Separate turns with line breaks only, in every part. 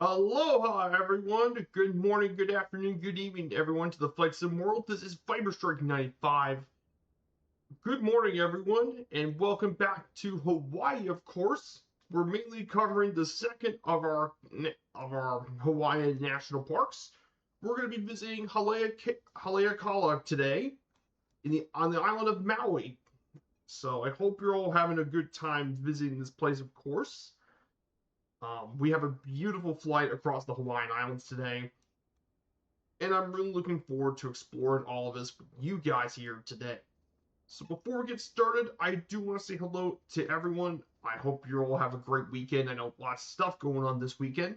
Aloha, everyone. Good morning, good afternoon, good evening, everyone, to the Flight Sim world. This is Fiber Strike 95. Good morning, everyone, and welcome back to Hawaii. Of course, we're mainly covering the second of our Hawaiian national parks. We're going to be visiting Haleakala today on the island of Maui. So I hope you're all having a good time visiting this place. Of course. We have a beautiful flight across the Hawaiian Islands today, and I'm really looking forward to exploring all of this with you guys here today. So before we get started, I do want to say hello to everyone. I hope you all have a great weekend. I know lots of stuff going on this weekend.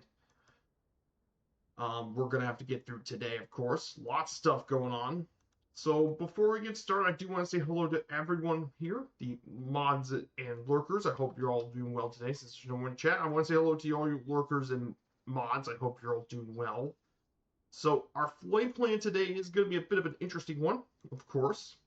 We're going to have to get through today, of course. Lots of stuff going on. So before we get started, I do want to say hello to everyone here, the mods and lurkers. I hope you're all doing well today. Since there's no one in chat, I want to say hello to all you lurkers and mods. I hope you're all doing well. So our flight plan today is going to be a bit of an interesting one, of course.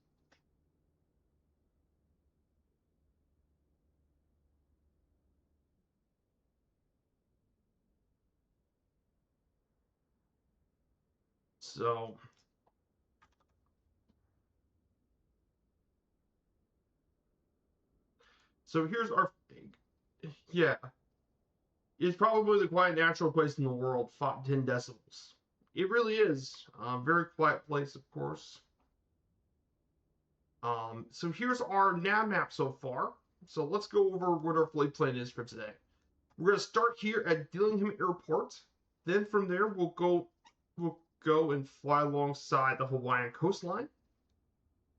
So here's our yeah. It's probably the quiet natural place in the world, 10 decibels. It really is. Very quiet place, of course. So here's our nav map so far. So let's go over what our flight plan is for today. We're going to start here at Dillingham Airport. Then from there we'll go and fly alongside the Hawaiian coastline.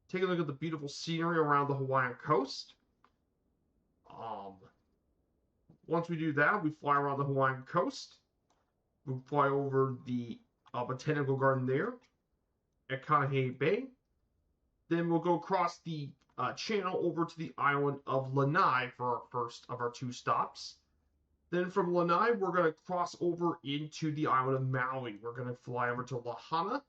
Take a look at the beautiful scenery around the Hawaiian coast. Once we do that, we fly around the Hawaiian coast. We fly over the botanical garden there at Kaneohe Bay. Then we'll go across the channel over to the island of Lanai for our first of our two stops. Then from Lanai, we're going to cross over into the island of Maui. We're going to fly over to Lahaina.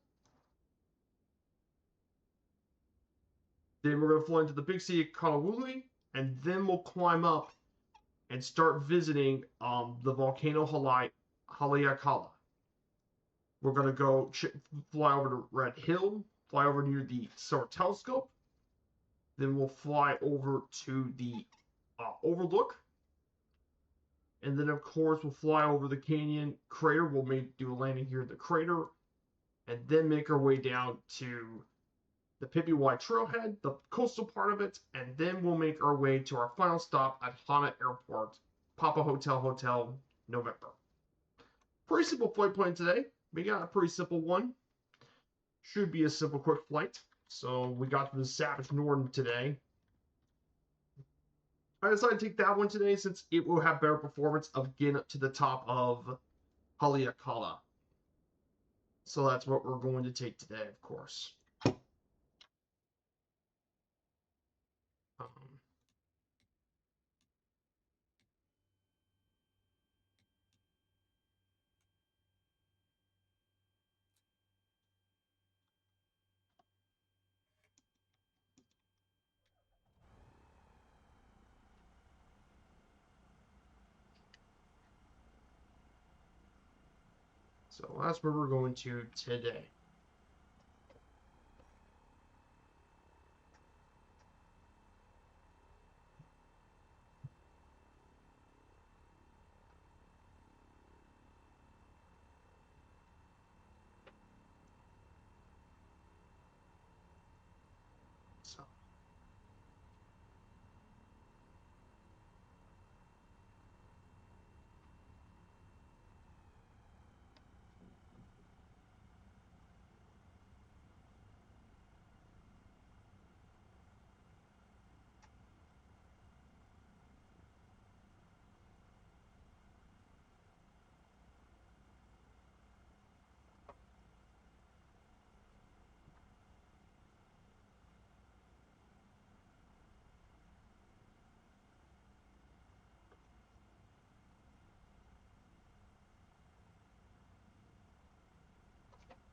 Then we're going to fly into the big city of Honolulu, and then we'll climb up and start visiting the volcano Haleakala. We're going to go fly over to Red Hill, fly over near the Solar Telescope. Then we'll fly over to the Overlook. And then, of course, we'll fly over the canyon crater. We'll do a landing here at the crater, and then make our way down to the Pipiwai Trailhead, the coastal part of it, and then we'll make our way to our final stop at Hana Airport, Papa Hotel, November. Pretty simple flight plan today. We got a pretty simple one. Should be a simple, quick flight. So we got to the Savage Northern today. I decided to take that one today since it will have better performance of getting up to the top of Haleakala. So that's what we're going to take today, of course. So that's where we're going to today.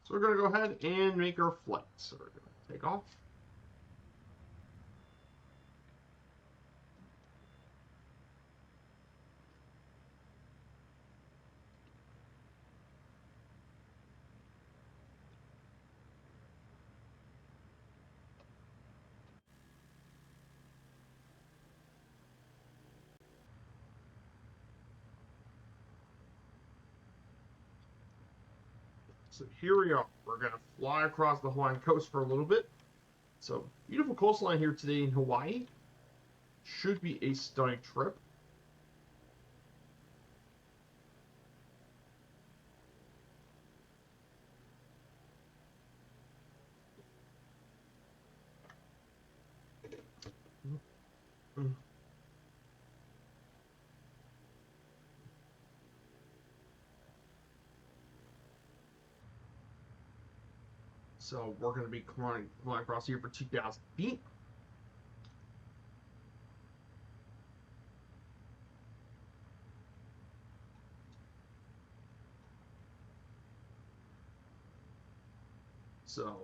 So we're going to go ahead and make our flight. So we're going to take off. So here we are. We're going to fly across the Hawaiian coast for a little bit. So, beautiful coastline here today in Hawaii. Should be a stunning trip. So we're going to be flying across here for 2,000 feet. So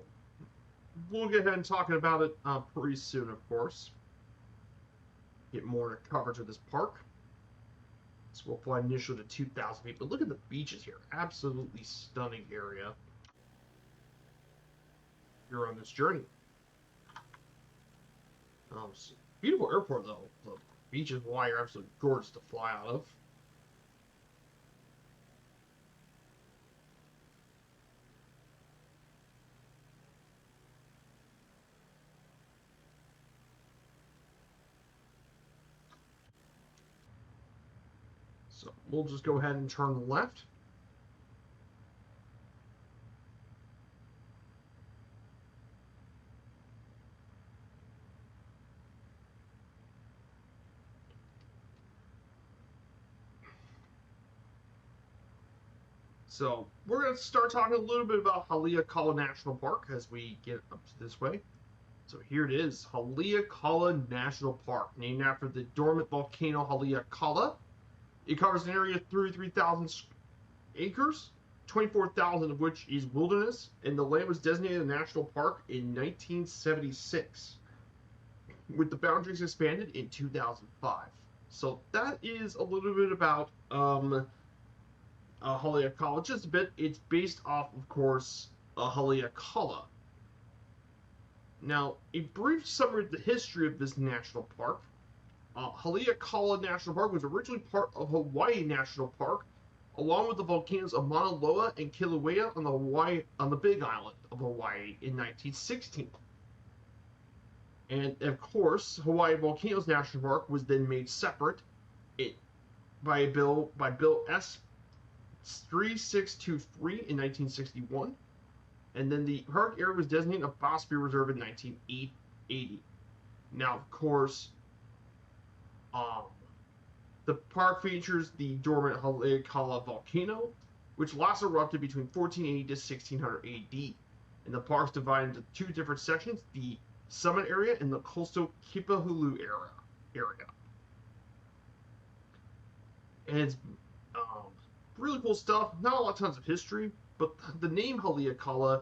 we'll get ahead and talking about it pretty soon, of course. Get more coverage of this park. So we'll fly initially to 2,000 feet. But look at the beaches here. Absolutely stunning area. You're on this journey. Beautiful airport, though. The beaches of Hawaii are absolutely gorgeous to fly out of. So we'll just go ahead and turn left. So we're going to start talking a little bit about Haleakala National Park as we get up to this way. So here it is, Haleakala National Park, named after the dormant volcano Haleakala. It covers an area of 33,000 acres, 24,000 of which is wilderness, and the land was designated a national park in 1976, with the boundaries expanded in 2005. So that is a little bit about Haleakala, just a bit. It's based off, of course, Haleakala. Now, a brief summary of the history of this national park. Haleakala National Park was originally part of Hawaii National Park, along with the volcanoes of Mauna Loa and Kilauea on the Big Island of Hawaii in 1916. And of course, Hawaii Volcanoes National Park was then made separate by Bill S. 3623 in 1961, and then the park area was designated a biosphere reserve in 1980. Now, of course, the park features the dormant Haleakala volcano, which last erupted between 1480 to 1600 AD. And the park's divided into two different sections: the summit area and the coastal Kipahulu area. And it's really cool stuff. Not a lot of tons of history, but the name Haleakala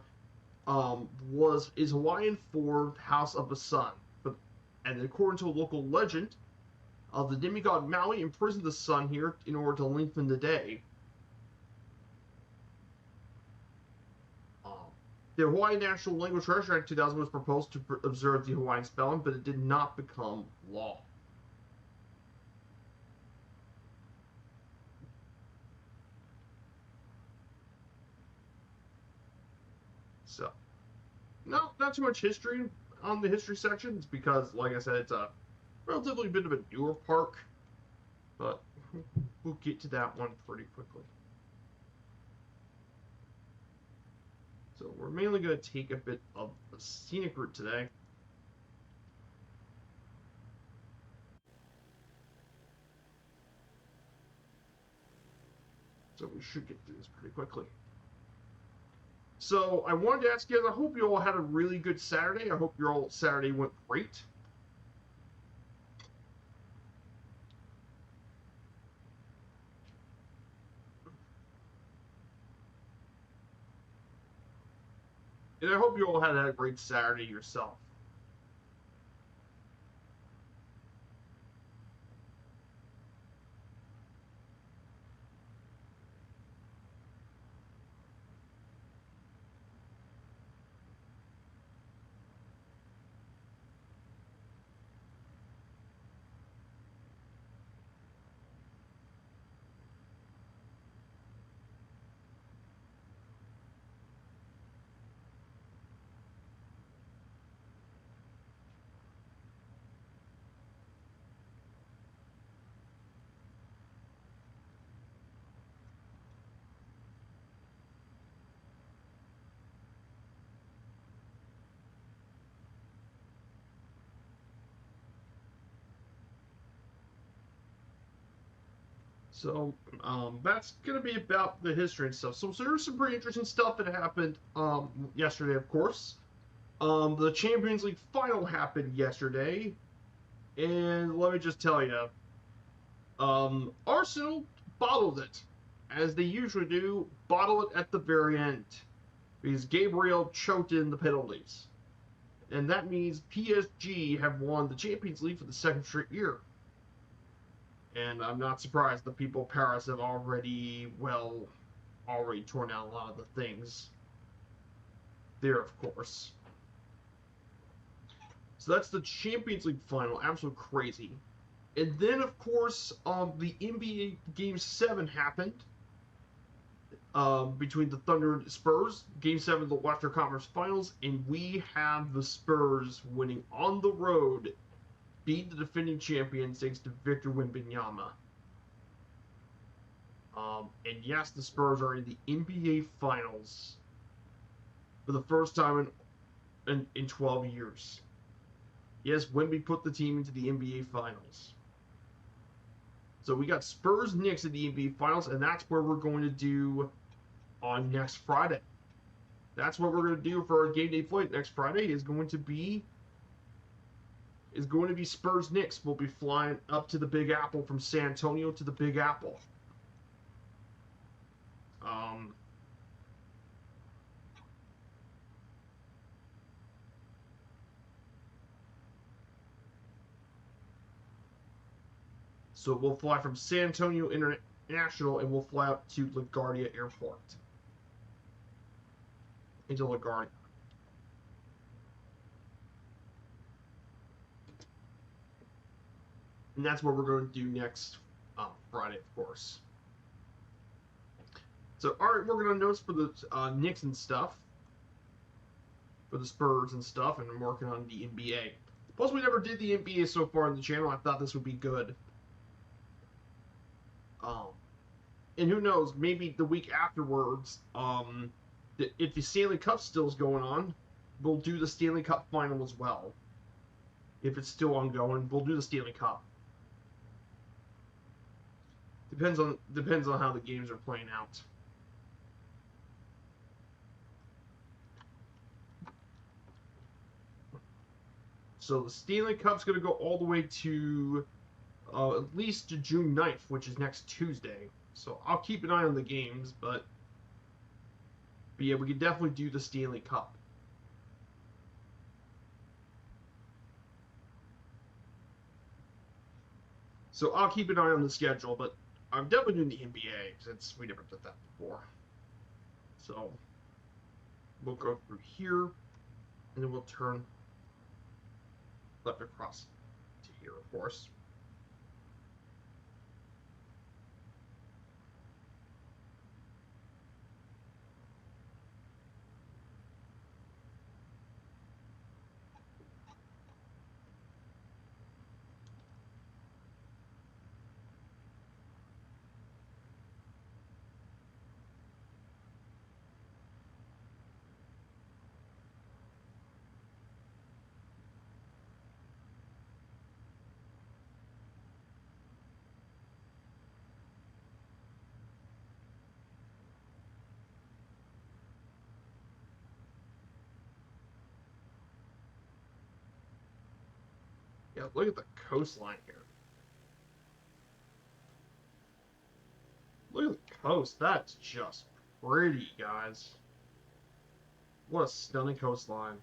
is Hawaiian for House of the Sun. And according to a local legend, the demigod Maui imprisoned the sun here in order to lengthen the day. The Hawaii National Language Treasure Act 2000 was proposed to observe the Hawaiian spelling, but it did not become law. So, no, not too much history on the history sections because, like I said, it's a relatively bit of a newer park, but we'll get to that one pretty quickly. So we're mainly going to take a bit of a scenic route today. So we should get through this pretty quickly. So I wanted to ask you guys, I hope you all had a really good Saturday. I hope your all Saturday went great. And I hope you all had a great Saturday yourself. So that's gonna be about the history and stuff. So there's some pretty interesting stuff that happened yesterday, of course. The Champions League final happened yesterday, and let me just tell you, Arsenal bottled it, as they usually do, bottle it at the very end, because Gabriel choked in the penalties. And that means PSG have won the Champions League for the second straight year. And I'm not surprised the people of Paris have already torn down a lot of the things there, of course. So that's the Champions League final, absolute crazy. And then, of course, the NBA Game 7 happened between the Thunder and Spurs. Game 7 of the Western Conference Finals, and we have the Spurs winning on the road, beat the defending champions thanks to Victor Wembanyama. And yes, the Spurs are in the NBA Finals for the first time in 12 years. Yes, Wemby put the team into the NBA Finals. So we got Spurs Knicks in the NBA Finals, and that's where we're going to do on next Friday. That's what we're going to do for our game day flight next Friday. Is going to be Spurs Knicks. We'll be flying up to the Big Apple from San Antonio to the Big Apple. So we'll fly from San Antonio International, and we'll fly up to LaGuardia Airport. Into LaGuardia. And that's what we're going to do next Friday, of course. So, alright, we're going to notes for the Knicks and stuff. For the Spurs and stuff, and I'm working on the NBA. Plus, we never did the NBA so far on the channel. I thought this would be good. And who knows, maybe the week afterwards, if the Stanley Cup still is going on, we'll do the Stanley Cup final as well. If it's still ongoing, we'll do the Stanley Cup. Depends on how the games are playing out. So the Stanley Cup's going to go all the way to at least to June 9th, which is next Tuesday. So I'll keep an eye on the games, but yeah, we can definitely do the Stanley Cup. So I'll keep an eye on the schedule, but I'm definitely doing the NBA since we never did that before. So we'll go through here, and then we'll turn left across to here, of course. Yeah, look at the coastline here. Look at the coast. That's just pretty, guys. What a stunning coastline.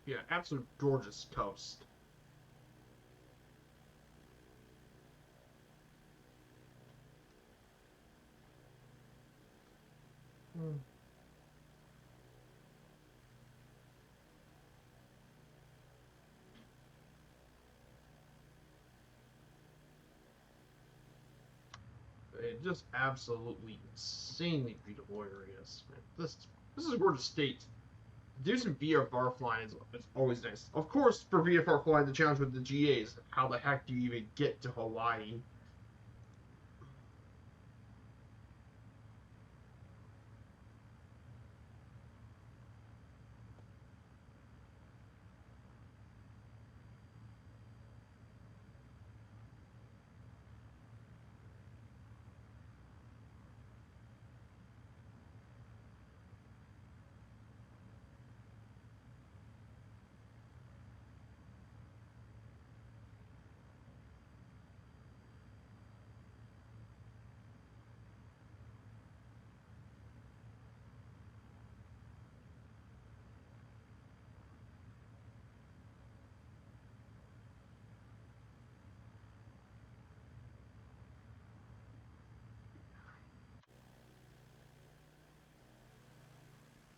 Yeah, absolute gorgeous coast. Mm. Just absolutely insanely beautiful areas. Man, this is a gorgeous state. Do some VFR flying is always nice. Of course, for VFR flying, the challenge with the GA is how the heck do you even get to Hawaii?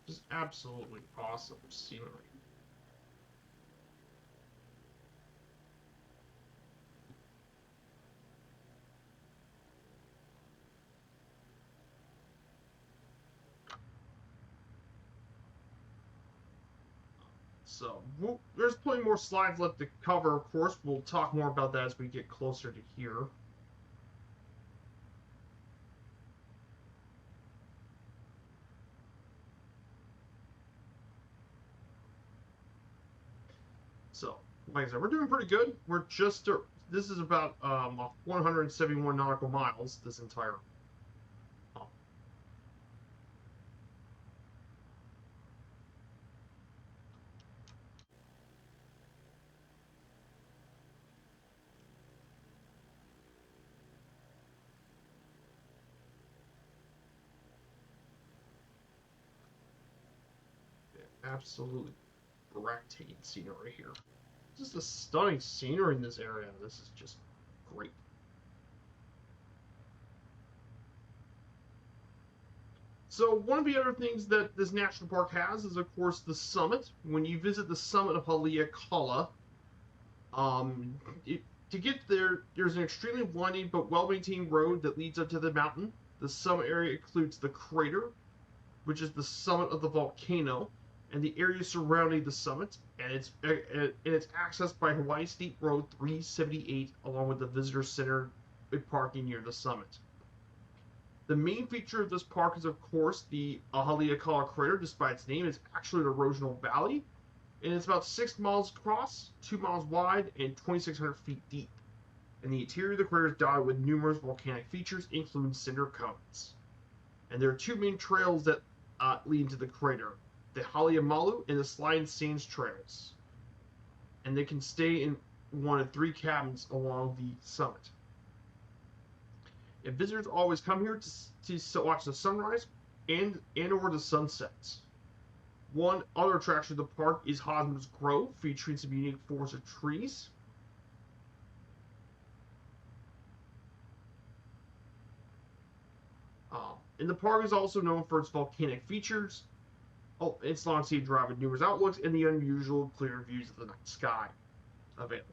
Just absolutely awesome scenery. So there's plenty more slides left to cover. Of course, we'll talk more about that as we get closer to here. So, like I said, we're doing pretty good. We're just this is about 171 nautical miles. This entire. Oh, absolutely breathtaking scenery here. Just a stunning scenery in this area. This is just great. So one of the other things that this national park has is, of course, the summit. When you visit the summit of Haleakala, um, it, to get there, there's an extremely winding but well-maintained road that leads up to the mountain. The summit area includes the crater, which is the summit of the volcano, and the area surrounding the summit, and it's accessed by Hawaii State Road 378, along with the visitor center parking near the summit. The main feature of this park is, of course, the Haleakala crater. Despite its name, it's actually an erosional valley, and it's about 6 miles across, 2 miles wide, and 2,600 feet deep. And the interior of the crater is dotted with numerous volcanic features, including cinder cones. And there are two main trails that lead into the crater: the Haleamalu and the Slide Sands trails. And they can stay in one of three cabins along the summit. And visitors always come here to watch the sunrise and or the sunsets. One other attraction of the park is Hosmer's Grove, featuring some unique forests of trees. And the park is also known for its volcanic features. Oh, its long sea drive with numerous outlooks and the unusual clear views of the night sky available.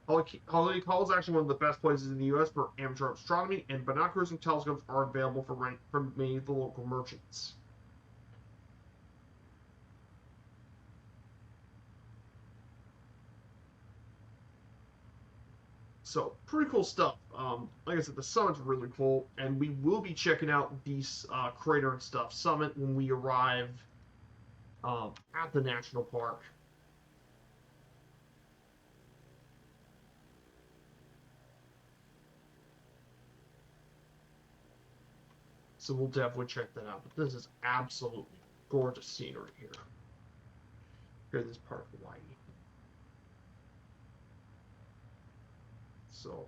Haleakala is actually one of the best places in the U.S. for amateur astronomy, and binoculars and telescopes are available for rent from many of the local merchants. So, pretty cool stuff. Like I said, the summit's really cool, and we will be checking out these crater and stuff summit when we arrive at the national park. So we'll definitely check that out. But this is absolutely gorgeous scenery here. Here, this part of Hawaii. So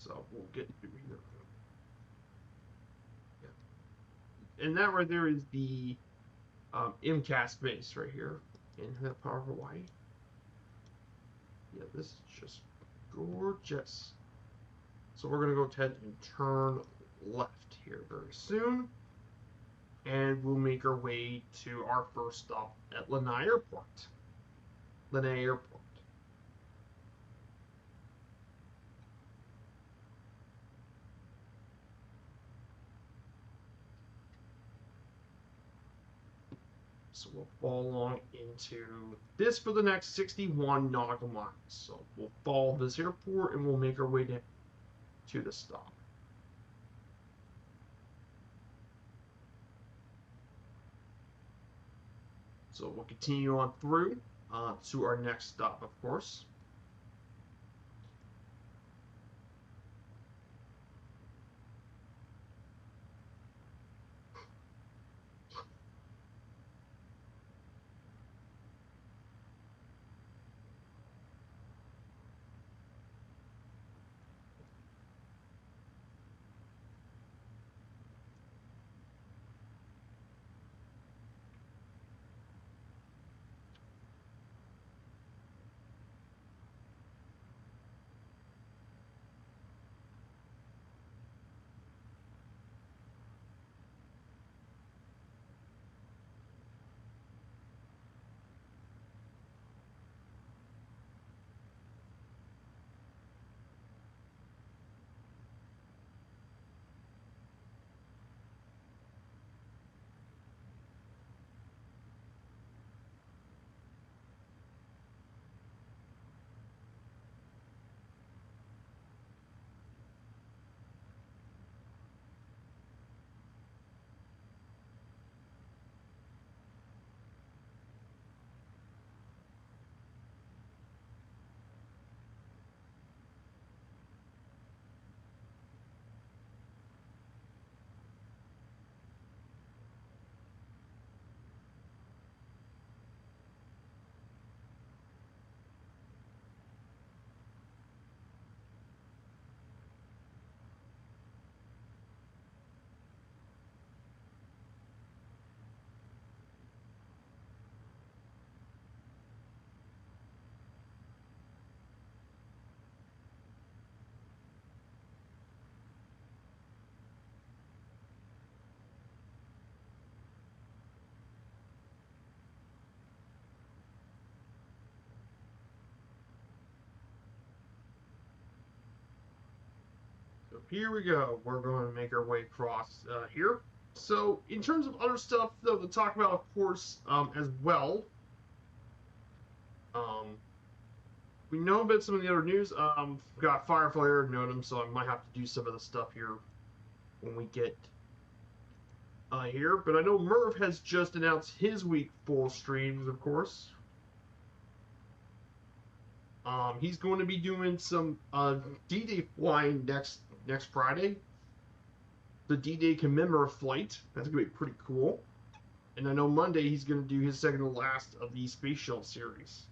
So we'll get through here. Yeah. And that right there is the MCAS base right here in Haleakala, Hawaii. Yeah, this is just gorgeous. So we're going to go ahead and turn left here very soon. And we'll make our way to our first stop at Lanai Airport. Lanai Airport. So we'll fall along into this for the next 61 nautical miles. So we'll follow this airport and we'll make our way to the stop. So we'll continue on through to our next stop, of course. So here we go. We're going to make our way across here. So in terms of other stuff, though, to talk about, of course, as well, we know about some of the other news. We've got Fireflyer, Notum, so I might have to do some of the stuff here when we get here. But I know Merv has just announced his week full streams, of course. He's going to be doing some D-Day flying next Friday. The D-Day commemorative flight. That's going to be pretty cool. And I know Monday he's going to do his second to last of the Space Shuttle series.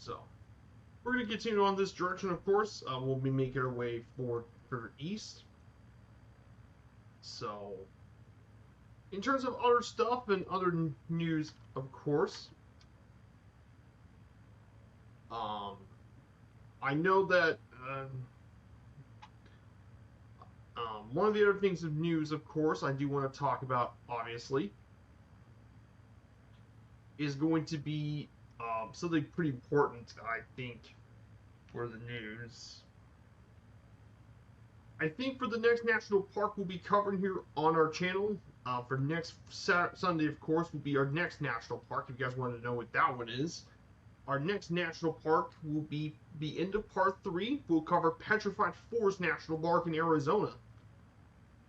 So we're going to continue on this direction, of course. We'll be making our way further east. So, in terms of other stuff and other news, of course, I know that one of the other things of news, of course, I do want to talk about, obviously, is going to be something pretty important, I think, for the news. I think for the next national park we'll be covering here on our channel. For next Sunday, of course, will be our next national park. If you guys want to know what that one is, our next national park will be the end of part 3. We'll cover Petrified Forest National Park in Arizona.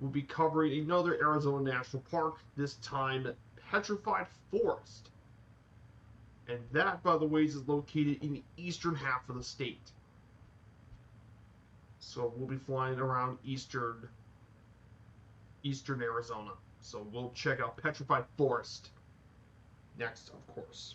We'll be covering another Arizona national park, this time Petrified Forest. And that, by the way, is located in the eastern half of the state. So we'll be flying around eastern Arizona. So we'll check out Petrified Forest next, of course.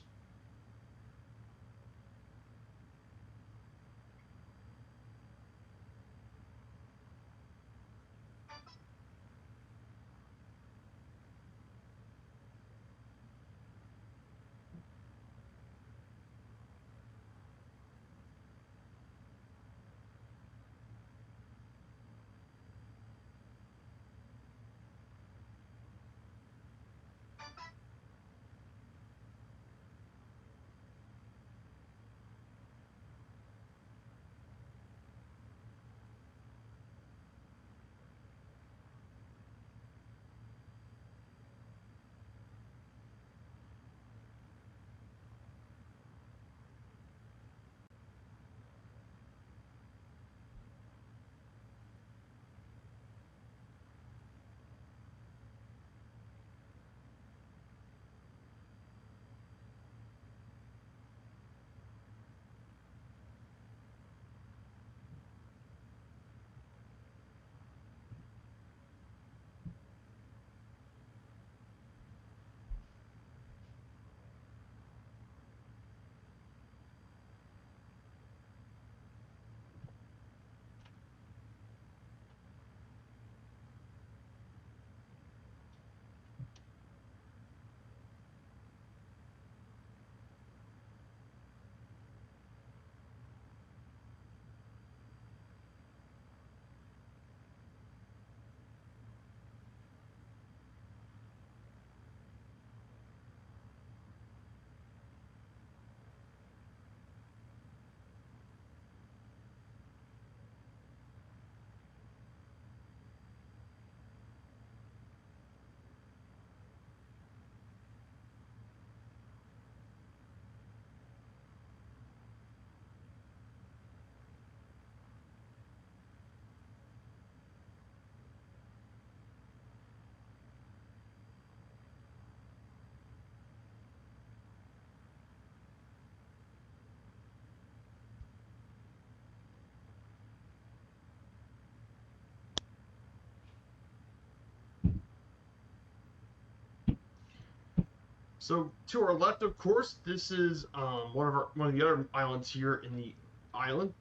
So to our left, of course, this is one of the other islands here in the island,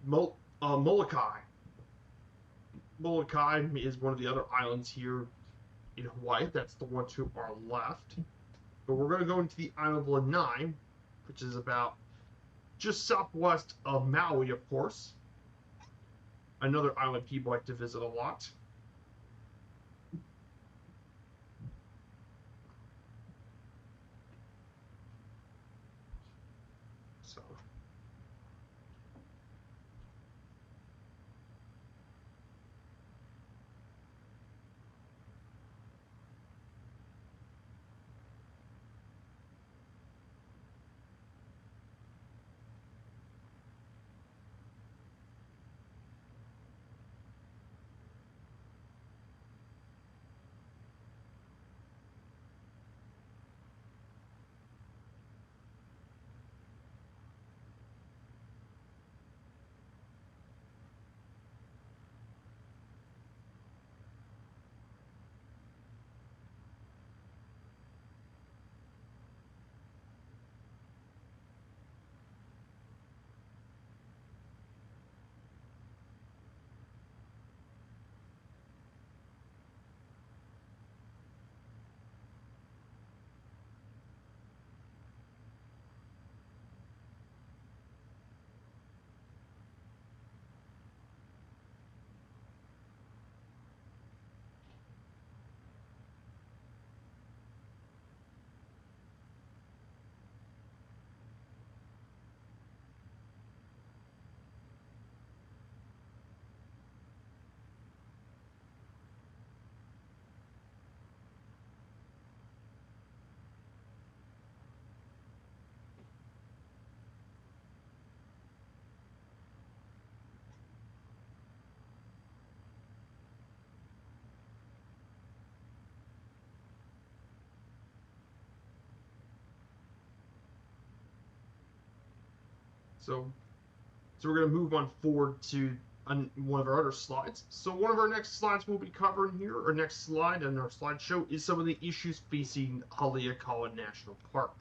Molokai. Molokai is one of the other islands here in Hawaii. That's the one to our left. But we're going to go into the island of Lanai, which is about just southwest of Maui, of course. Another island people like to visit a lot. So. So we're going to move on forward to one of our other slides. So one of our next slides we'll be covering here, our next slide in our slideshow, is some of the issues facing Haleakala National Park.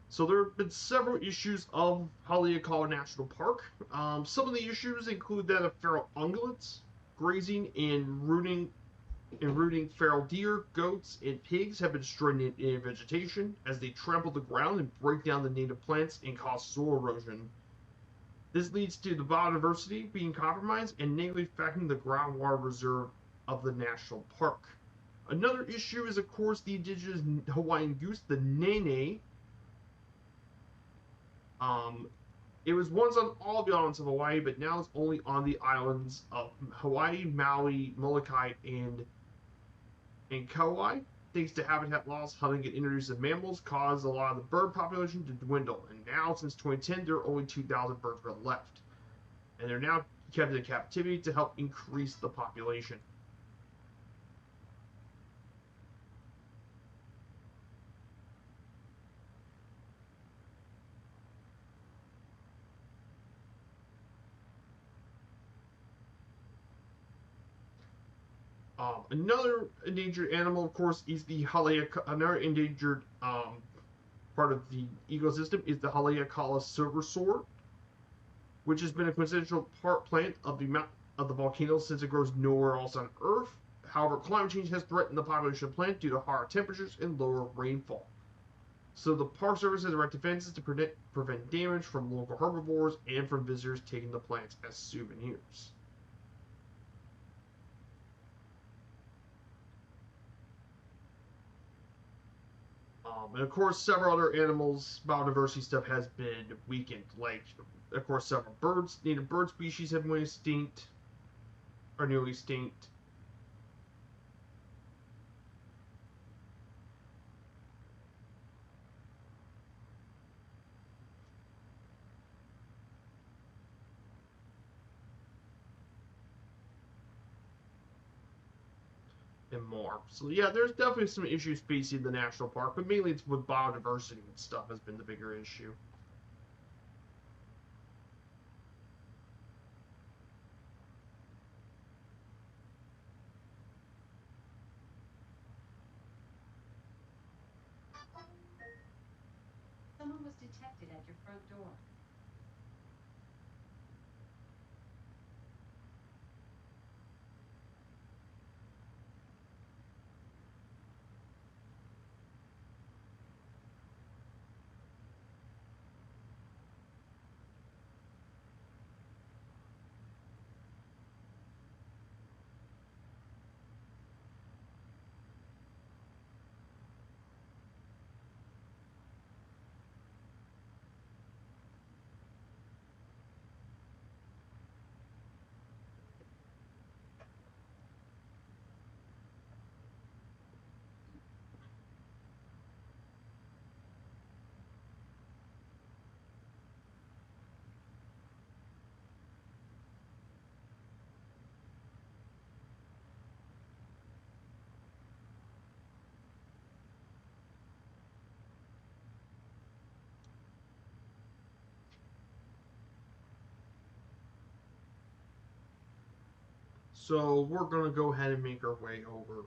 So there have been several issues of Haleakala National Park. Some of the issues include that of feral ungulates grazing and rooting feral deer, goats, and pigs have been destroying native vegetation as they trample the ground and break down the native plants and cause soil erosion. This leads to the biodiversity being compromised and negatively affecting the groundwater reserve of the national park. Another issue is, of course, the indigenous Hawaiian goose, the nene. It was once on all the islands of Hawaii, but now it's only on the islands of Hawaii, Maui, Molokai, and Kauai. Thanks to habitat loss, hunting and introducing mammals caused a lot of the bird population to dwindle. And now, since 2010, there are only 2,000 birds left. And they're now kept in captivity to help increase the population. Another endangered animal, of course, is the another endangered part of the ecosystem is the Haleakala silver sword, which has been a quintessential plant of the volcano since it grows nowhere else on Earth. However, climate change has threatened the population of the plant due to higher temperatures and lower rainfall. So the Park Service has erected fences to prevent damage from local herbivores and from visitors taking the plants as souvenirs. And of course, several other animals, biodiversity stuff has been weakened. Like, of course, several native bird species have went extinct, or nearly extinct. And more. So yeah, there's definitely some issues facing the national park, but mainly it's with biodiversity and stuff has been the bigger issue.
Someone was detected at your front door.
So we're gonna go ahead and make our way over.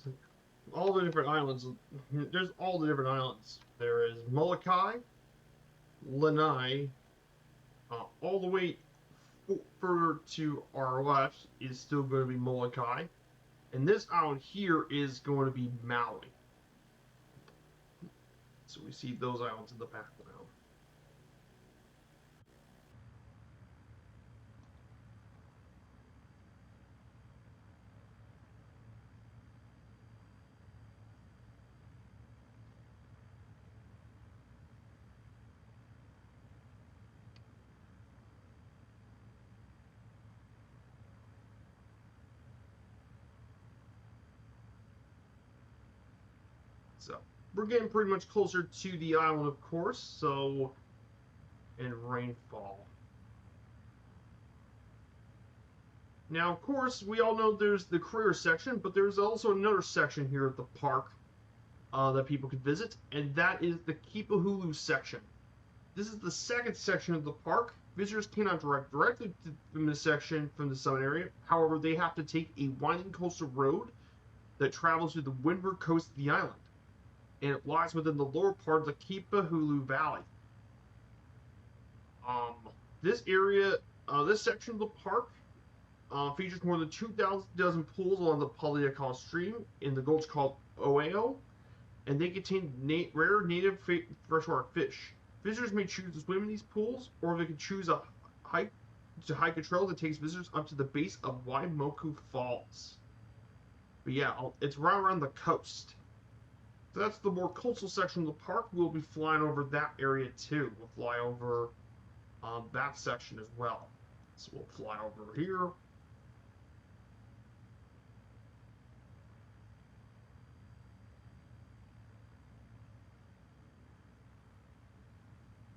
So all the different islands. There's all the different islands. There is Molokai, Lanai, all the way further to our left is still going to be Molokai, And this island here is going to be Maui. So we see those islands in the background. So we're getting pretty much closer to the island, of course. So, and rainfall. Now, of course, we all know there's the career section, but there's also another section here at the park that people can visit, and that is the Kipahulu section. This is the second section of the park. Visitors cannot drive directly from this section from the summit area. However, they have to take a winding coastal road that travels through the windward coast of the island, and it lies within the lower part of the Kipahulu Valley. This area, this section of the park features more than 2,000 dozen pools along the Haleakala stream in the gulch called Oeo, and they contain rare native freshwater fish. Visitors may choose to swim in these pools, or they can choose to hike a trail that takes visitors up to the base of Waimoku Falls. But yeah, it's right around the coast. So that's the more coastal section of the park. We'll be flying over that area too. We'll fly over that section as well. So we'll fly over here.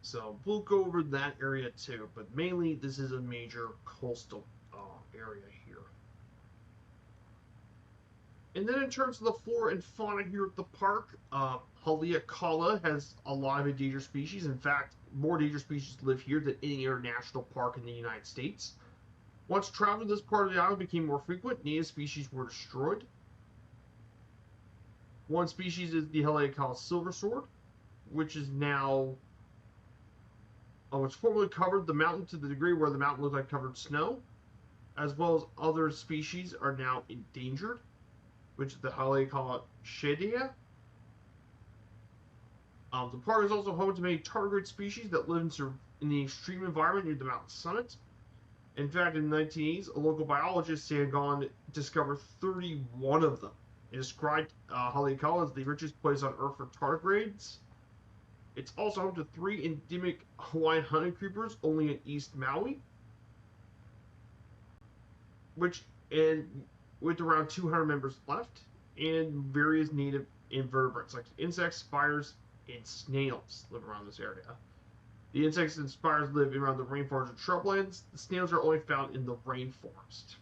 So we'll go over that area too, but mainly this is a major coastal area here. And then in terms of the flora and fauna here at the park, Haleakala has a lot of endangered species. In fact, more endangered species live here than any other national park in the United States. Once travel to this part of the island became more frequent, native species were destroyed. One species is the Haleakala silver sword, which is now which formerly covered the mountain to the degree where the mountain looked like covered snow, as well as other species are now endangered, which is the Haleakala Shedea. The park is also home to many tardigrade species that live in the extreme environment near the mountain summit. In fact, in the 1980s, a local biologist, Sangon, discovered 31 of them and described Haleakala as the richest place on Earth for tardigrades. It's also home to 3 endemic Hawaiian honey creepers only in East Maui, with around 200 members left, and various native invertebrates like insects, spiders, and snails live around this area. The insects and spiders live around the rainforest and shrublands. The snails are only found in the rainforest.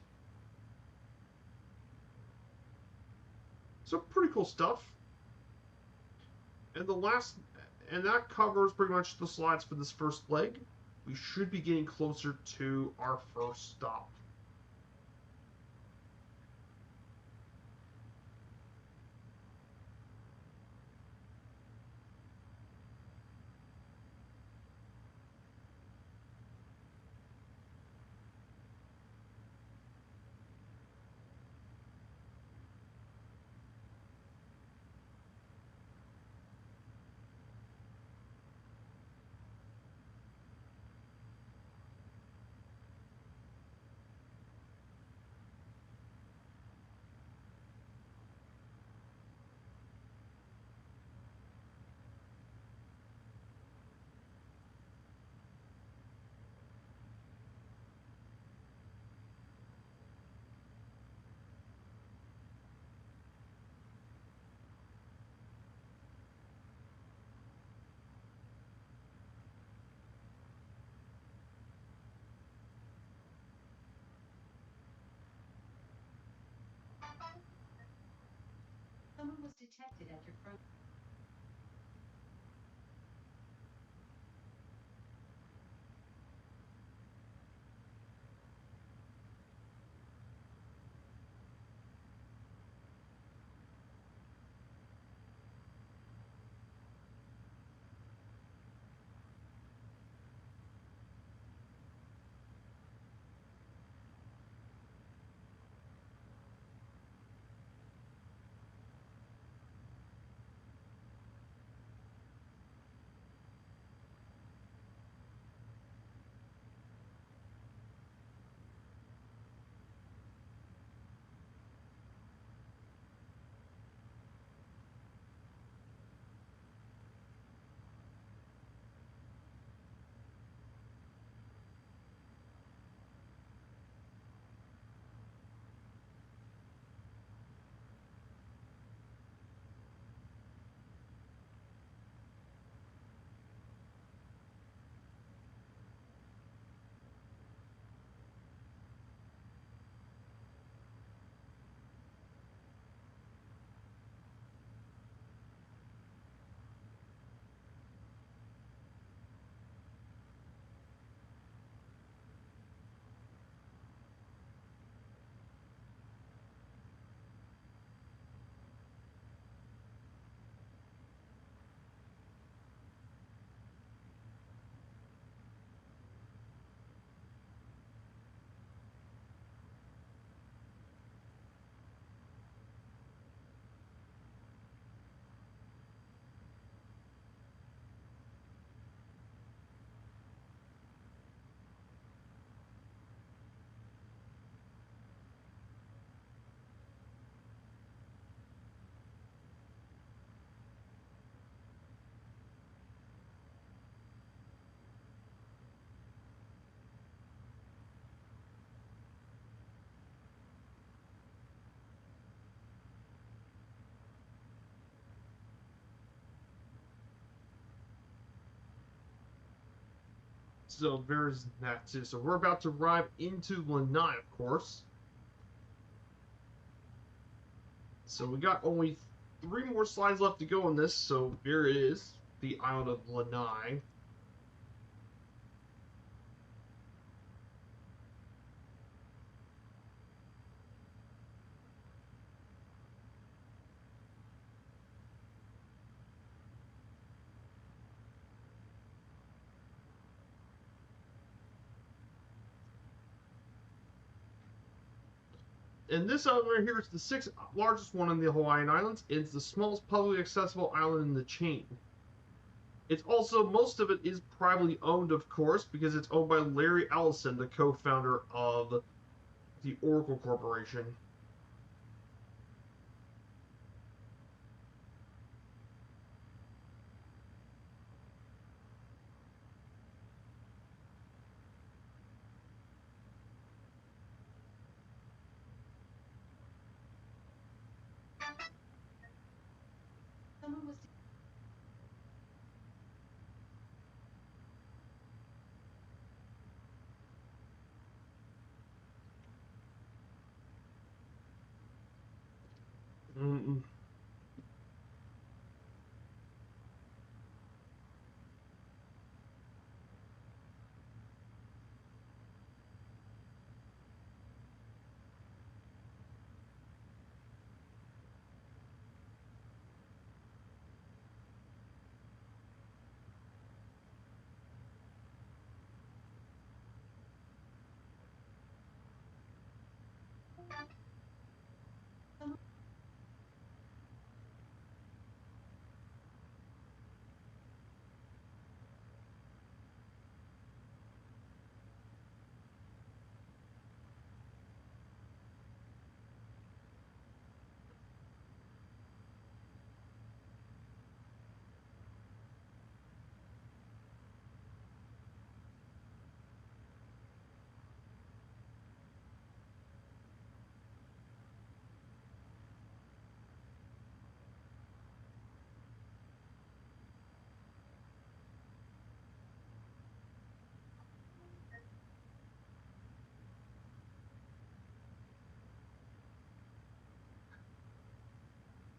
So pretty cool stuff. And that covers pretty much the slides for this first leg. We should be getting closer to our first stop.
Someone was detected at your front.
So there's that too. So we're about to arrive into Lanai, of course. So we got only 3 more slides left to go on this. So here is the island of Lanai. And this island right here is the 6th largest one in the Hawaiian Islands. It's the smallest publicly accessible island in the chain. It's also, most of it is privately owned, of course, because it's owned by Larry Ellison, the co-founder of the Oracle Corporation.
Someone was
Mm-mm.
someone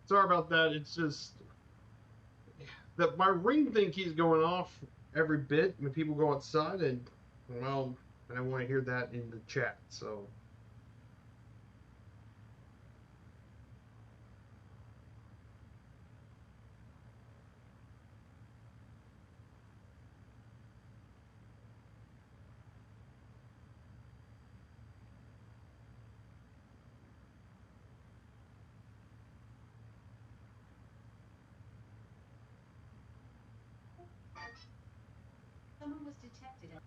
Sorry about that. It's just that my ring thing keeps going off every bit when people go outside, and well, I want to hear that in the chat. So
someone was detected at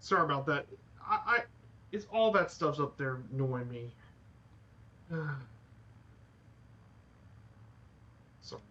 sorry about that. I it's all that stuff's up there annoying me. Sorry.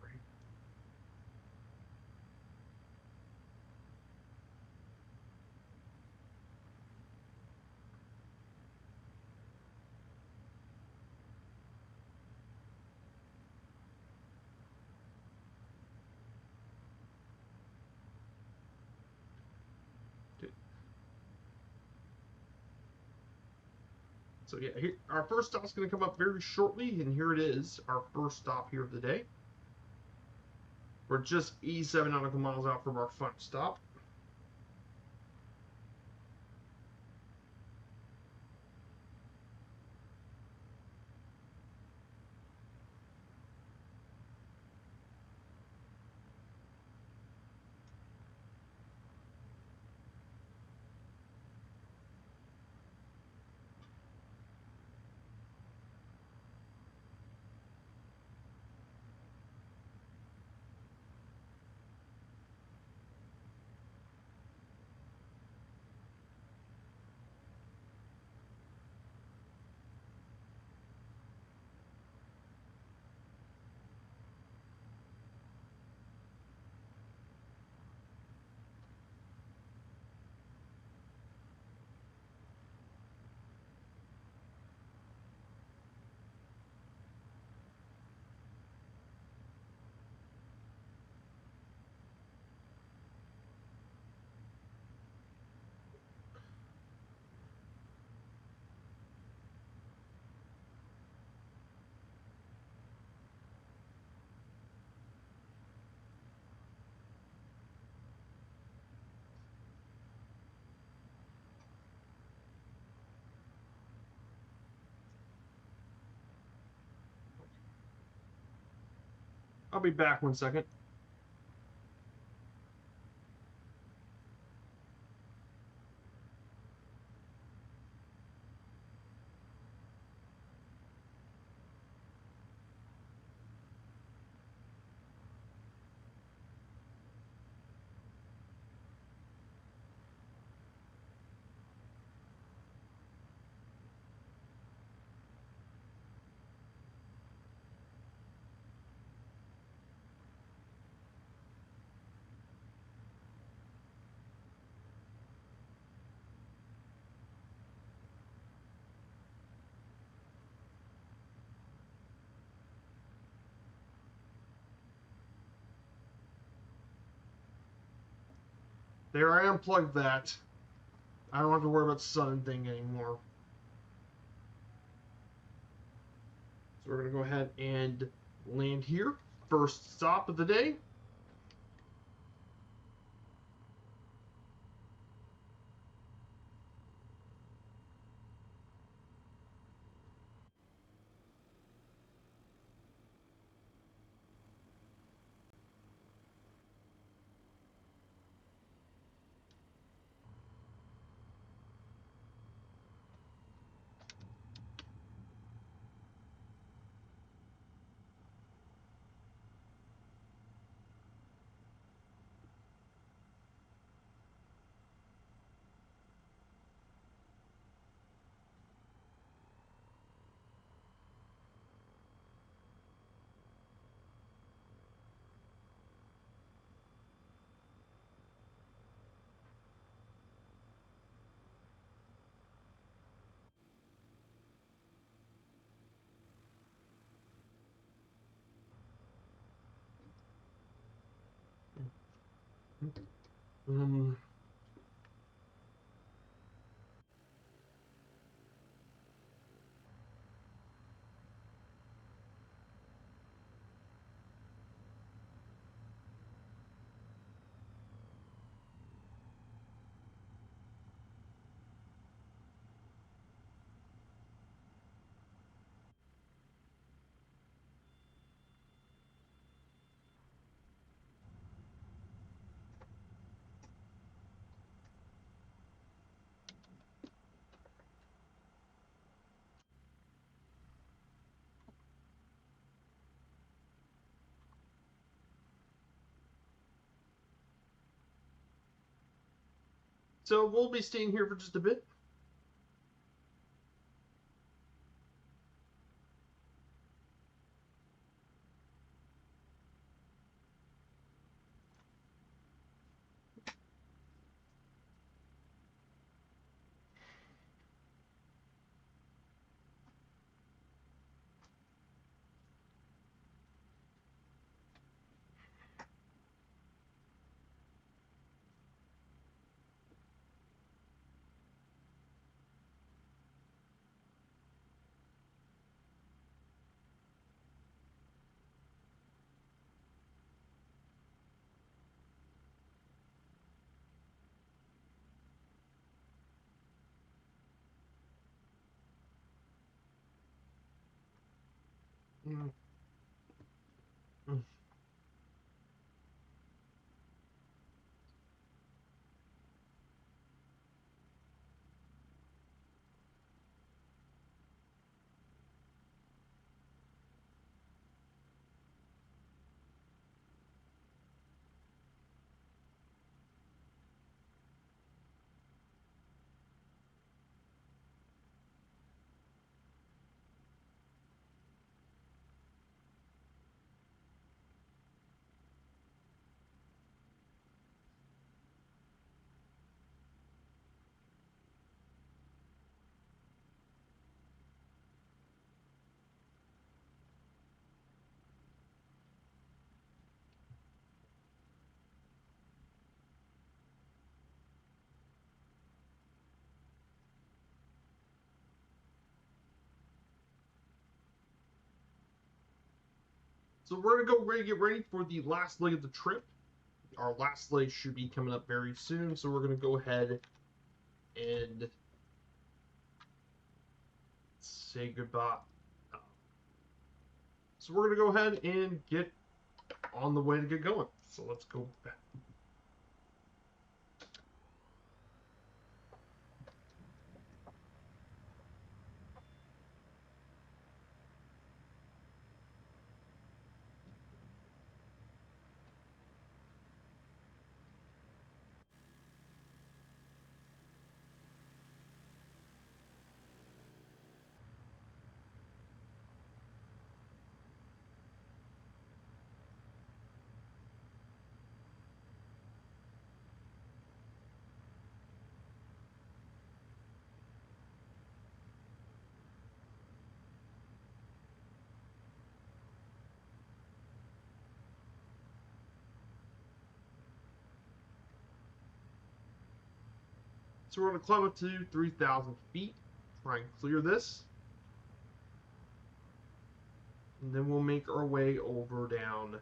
So yeah, here, our first stop's going to come up very shortly, and here it is, our first stop here of the day. We're just 87 nautical miles out from our final stop. I'll be back 1 second. There, I unplugged that. I don't have to worry about the sun thing anymore. So we're going to go ahead and land here. First stop of the day. Um, so we'll be staying here for just a bit. Mm, mm. So we're gonna go ready, get ready for the last leg of the trip. Our last leg should be coming up very soon, so we're gonna go ahead and say goodbye. Uh, So we're gonna go ahead and get on the way to get going. So let's go back. So we're gonna climb up to 3,000 feet, try and clear this, and then we'll make our way over down.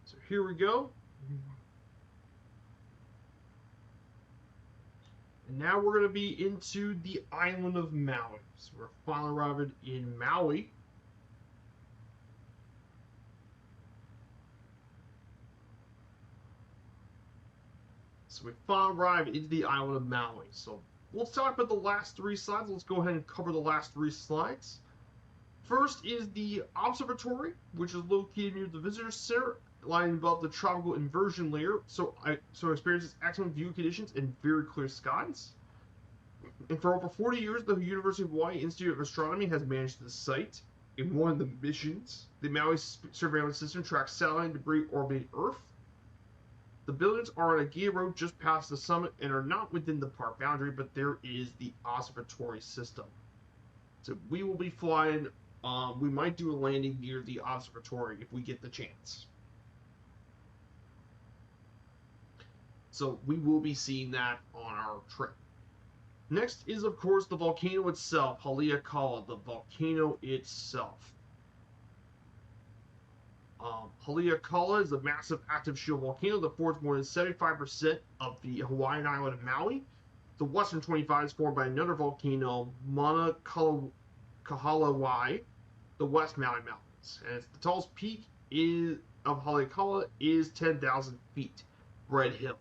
So here we go. And now we're going to be into the island of Maui. So we're finally arrived in Maui. So we finally arrive into the island of Maui. So let's talk about the last 3 slides. Let's go ahead and cover the last 3 slides. First is the observatory, which is located near the visitor center, lying above the tropical inversion layer, so experiences excellent view conditions and very clear skies. And for over 40 years, the University of Hawaii Institute of Astronomy has managed the site. In one of the missions, the Maui surveillance system tracks satellite debris orbiting Earth. The buildings are on a gated road just past the summit and are not within the park boundary, but there is the observatory system. So we will be flying. We might do a landing near the observatory if we get the chance. So we will be seeing that on our trip. Next is, of course, the volcano itself, Haleakala, the volcano itself. Haleakala is a massive active shield volcano that forms more than 75% of the Hawaiian island of Maui. The western 25 is formed by another volcano, Mauna Kahalawai, the West Maui Mountains. And the tallest peak of Haleakala is 10,000 feet, Red Hill.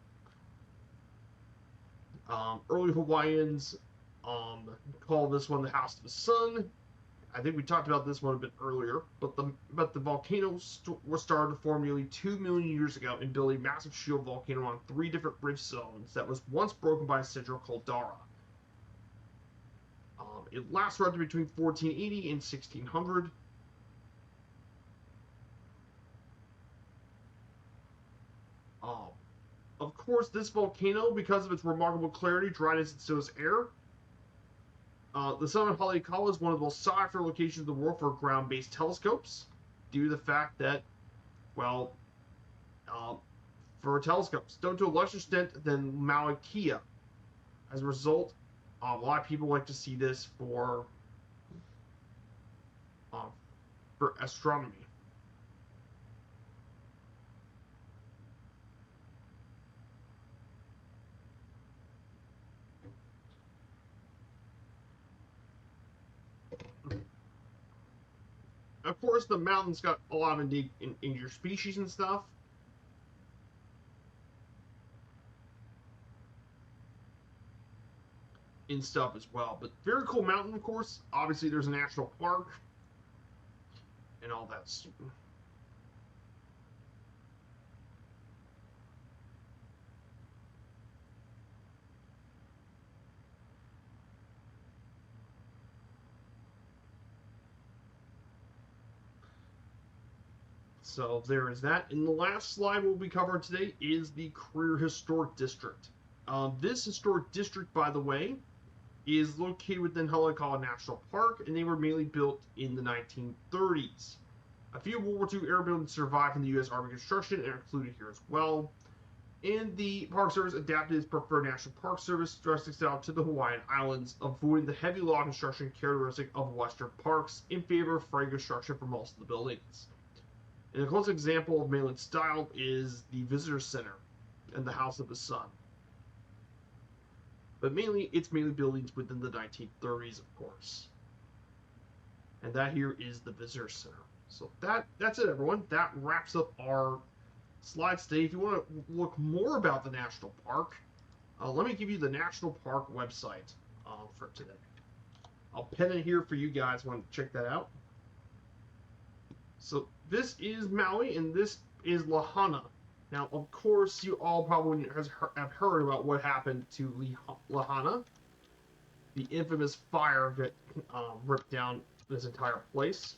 Early Hawaiians call this one the House of the Sun. I think we talked about this one a bit earlier, but the volcano was started to form nearly 2 million years ago and built a massive shield volcano on 3 different rift zones that was once broken by a central caldera. It last lasted between 1480 and 1600. Of course, this volcano, because of its remarkable clarity, dryness, and stillness air, the summit of Haleakala is one of the most sought after locations in the world for ground-based telescopes, due to the fact that, well, for telescopes, though to a lesser extent than Mauna Kea. As a result, a lot of people like to see this for astronomy. Of course, the mountain's got a lot of endangered species and stuff. And stuff as well. But very cool mountain, of course. Obviously, there's a national park and all that. So there is that. And the last slide we'll be covering today is the Career Historic District. This historic district, by the way, is located within Haleakala National Park, and they were mainly built in the 1930s. A few World War II air buildings survived from the U.S. Army construction and are included here as well. And the Park Service adapted its preferred National Park Service dressing style to the Hawaiian Islands, avoiding the heavy log construction characteristic of Western parks in favor of frame construction for most of the buildings. And a close example of mainland style is the Visitor Center and the House of the Sun. But it's mainly buildings within the 1930s, of course. And that here is the Visitor Center. So that's it, everyone. That wraps up our slides today. If you want to look more about the national park, let me give you the national park website for today. I'll pin it here for you guys who want to check that out. So this is Maui, and this is Lahaina. Now, of course, you all probably have heard about what happened to Lahaina. The infamous fire that ripped down this entire place.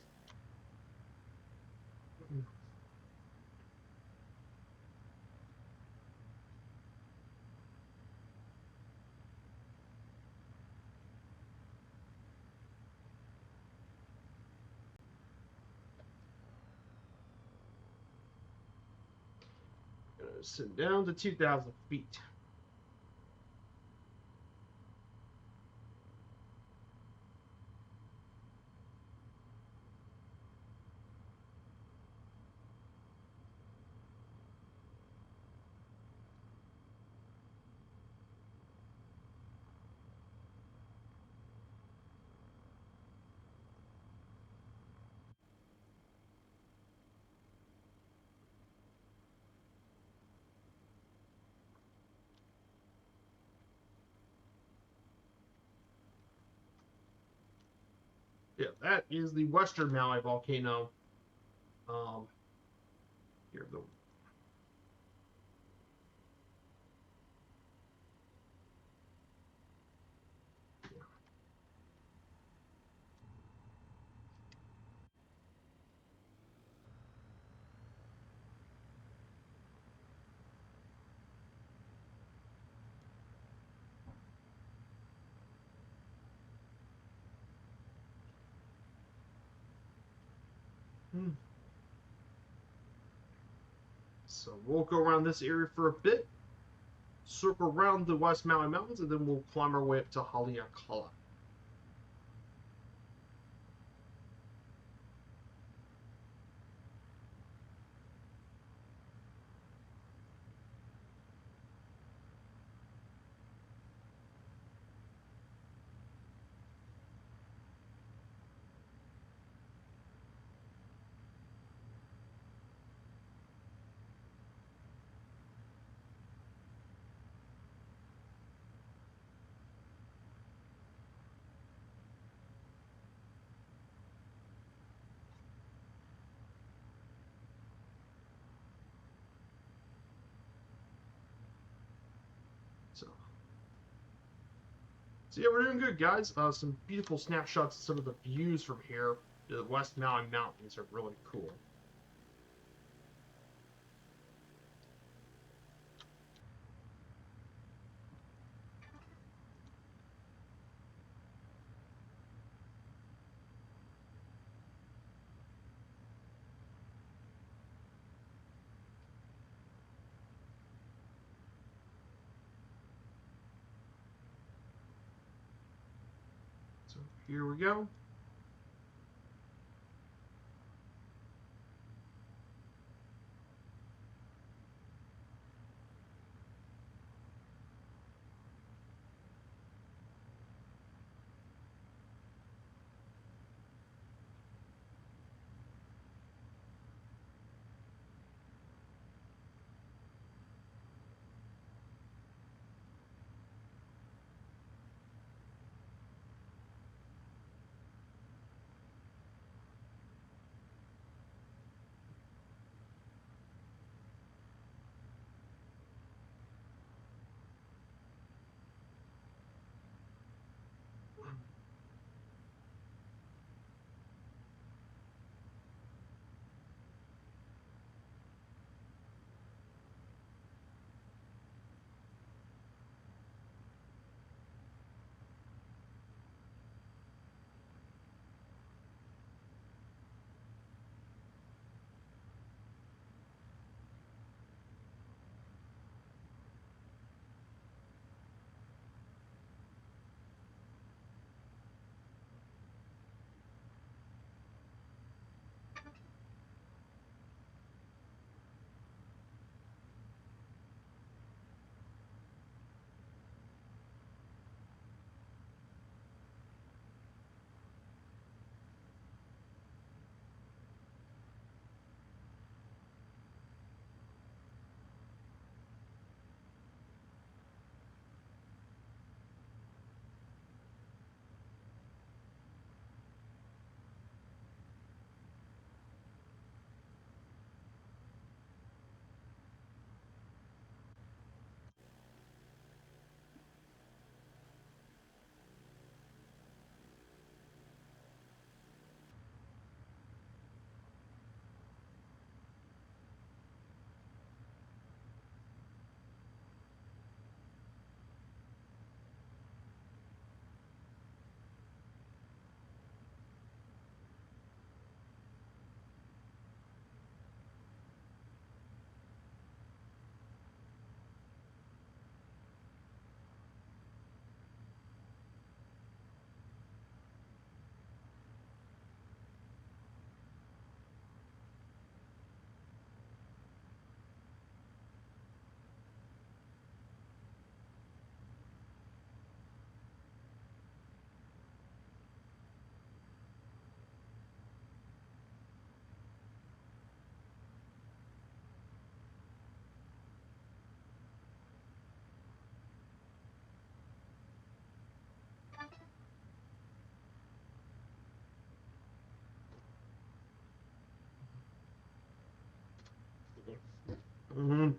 Sit down to 2,000 feet. Yeah, that is the Western Maui volcano. Here the So we'll go around this area for a bit, circle around the West Maui Mountains, and then we'll climb our way up to Haleakala. So yeah, we're doing good, guys. Some beautiful snapshots of some of the views from here. The West Maui Mountains are really cool. So here we go. Mhm.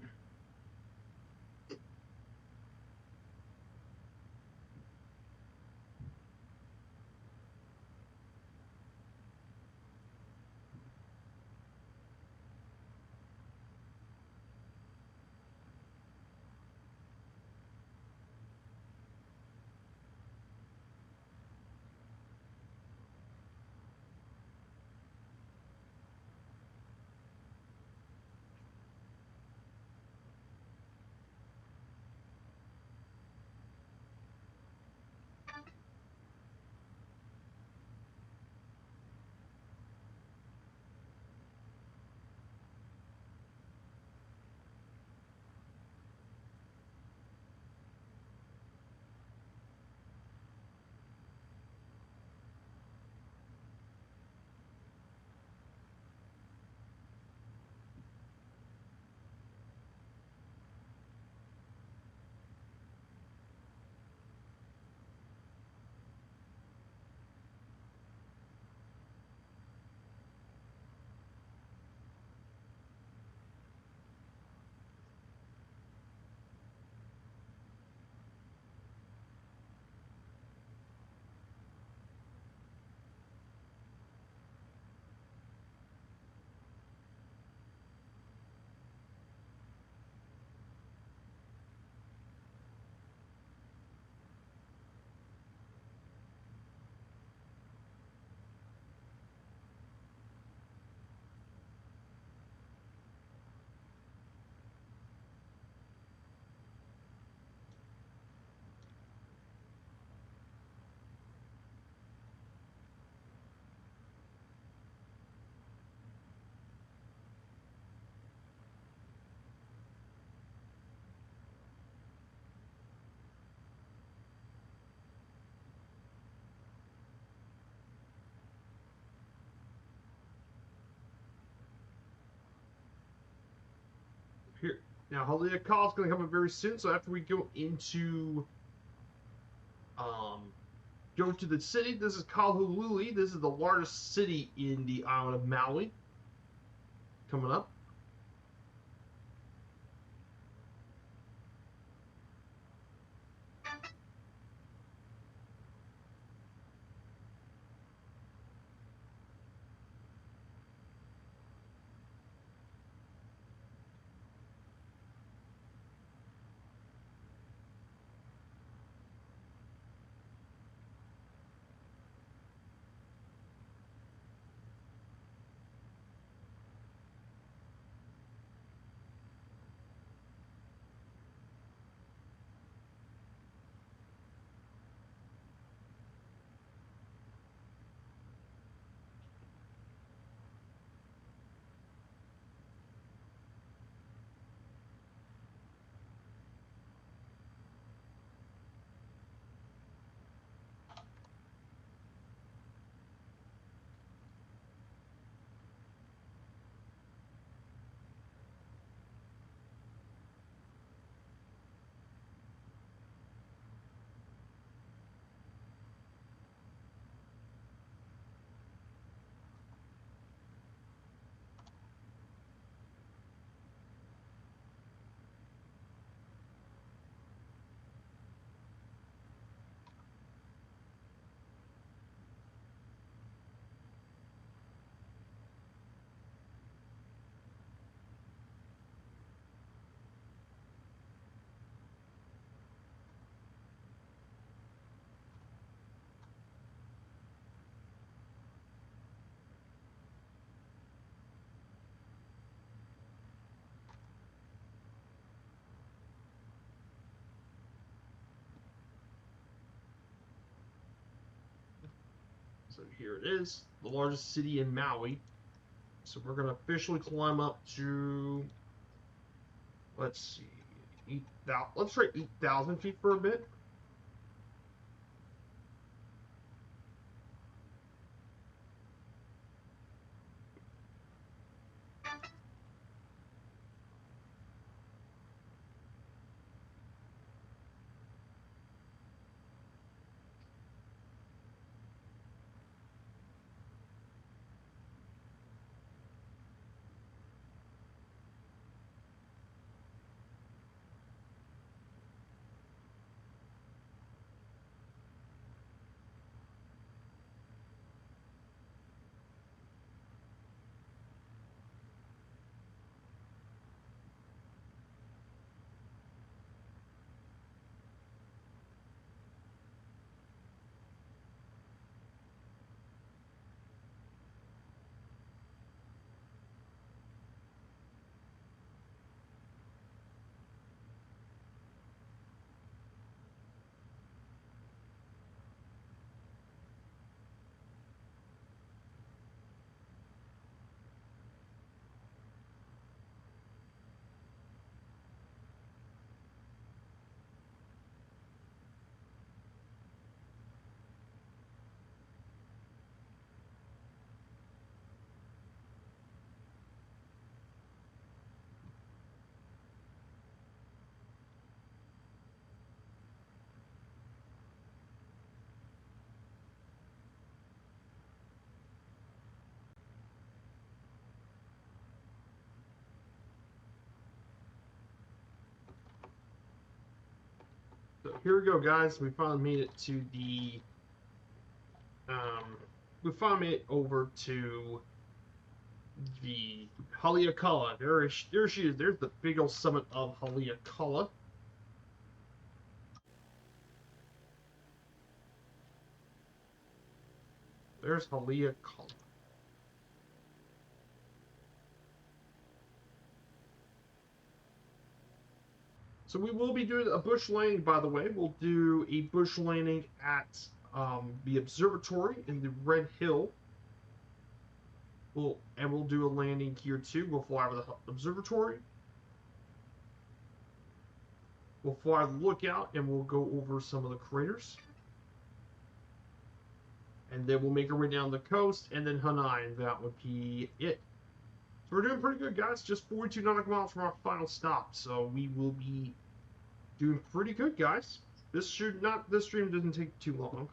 Here now, Haleakala is going to come up very soon. So after we go into go to the city, this is Kahului. This is the largest city in the island of Maui. Coming up. So here it is, the largest city in Maui. So we're going to officially climb up to, let's see, 8,000. Let's try 8,000 feet for a bit. here we go, guys. We finally made it to the. We finally made it over to the Haleakala. There she is. There's the big old summit of Haleakala. There's Haleakala. So we will be doing a bush landing, by the way. We'll do a bush landing at the observatory in the Red Hill. We'll do a landing here too. We'll fly over the observatory. We'll fly the lookout and we'll go over some of the craters. And then we'll make our way down the coast and then Hanai, and that would be it. So we're doing pretty good, guys. Just 42 nautical miles from our final stop. So we will be doing pretty good, guys. This stream doesn't take too long.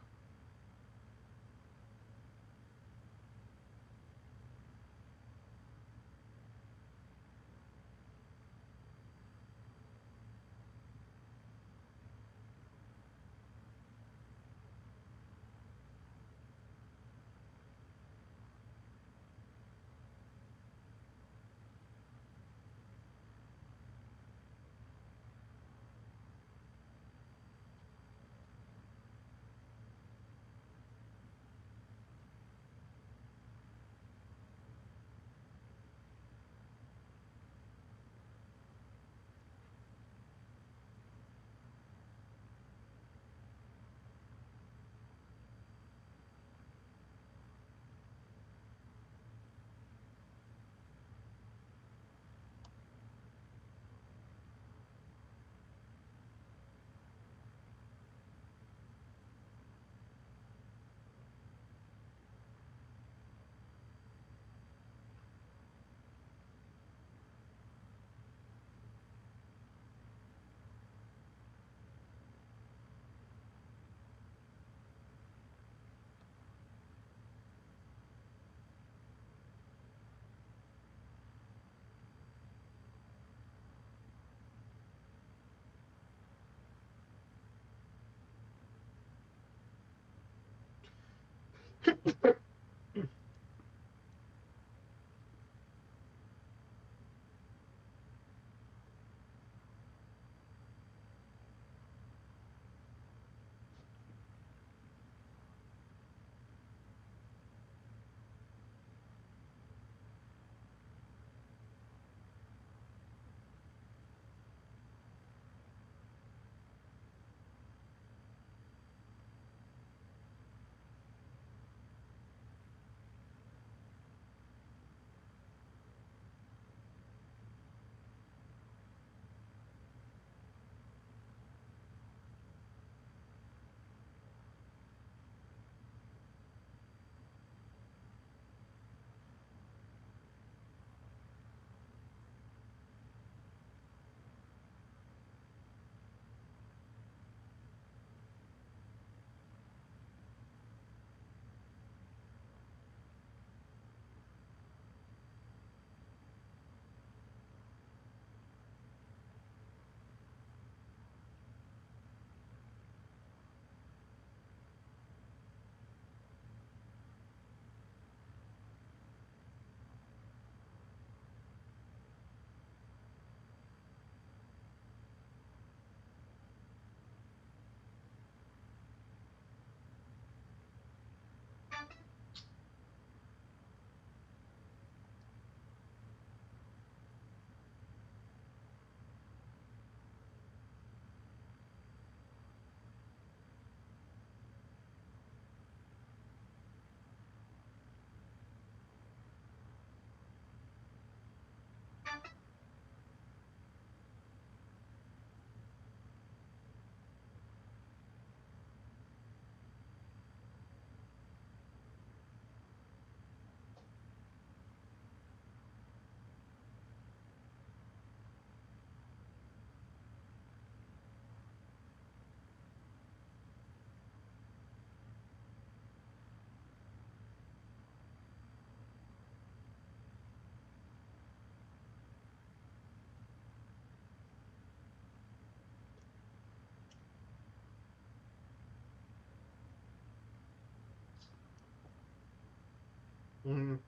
Mm.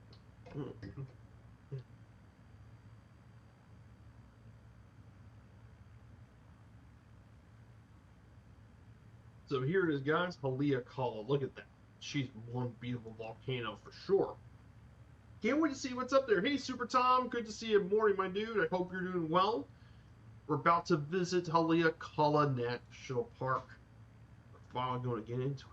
So here it is, guys. Haleakala. Look at that. She's one beautiful volcano for sure. Can't wait to see what's up there. Hey, Super Tom. Good to see you. Morning, my dude. I hope you're doing well. We're about to visit Haleakala National Park. We're finally going to get into it.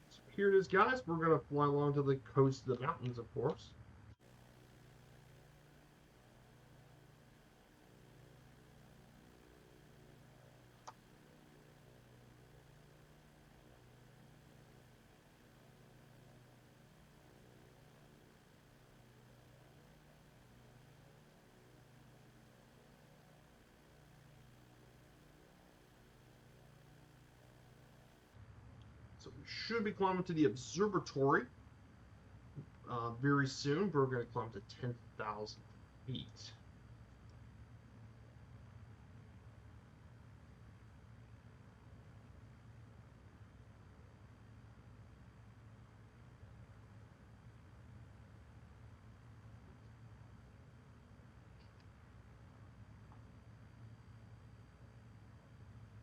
So here it is, guys. We're going to fly along to the coast of the mountains, of course. So we should be climbing to the observatory very soon. We're going to climb to 10,000 feet.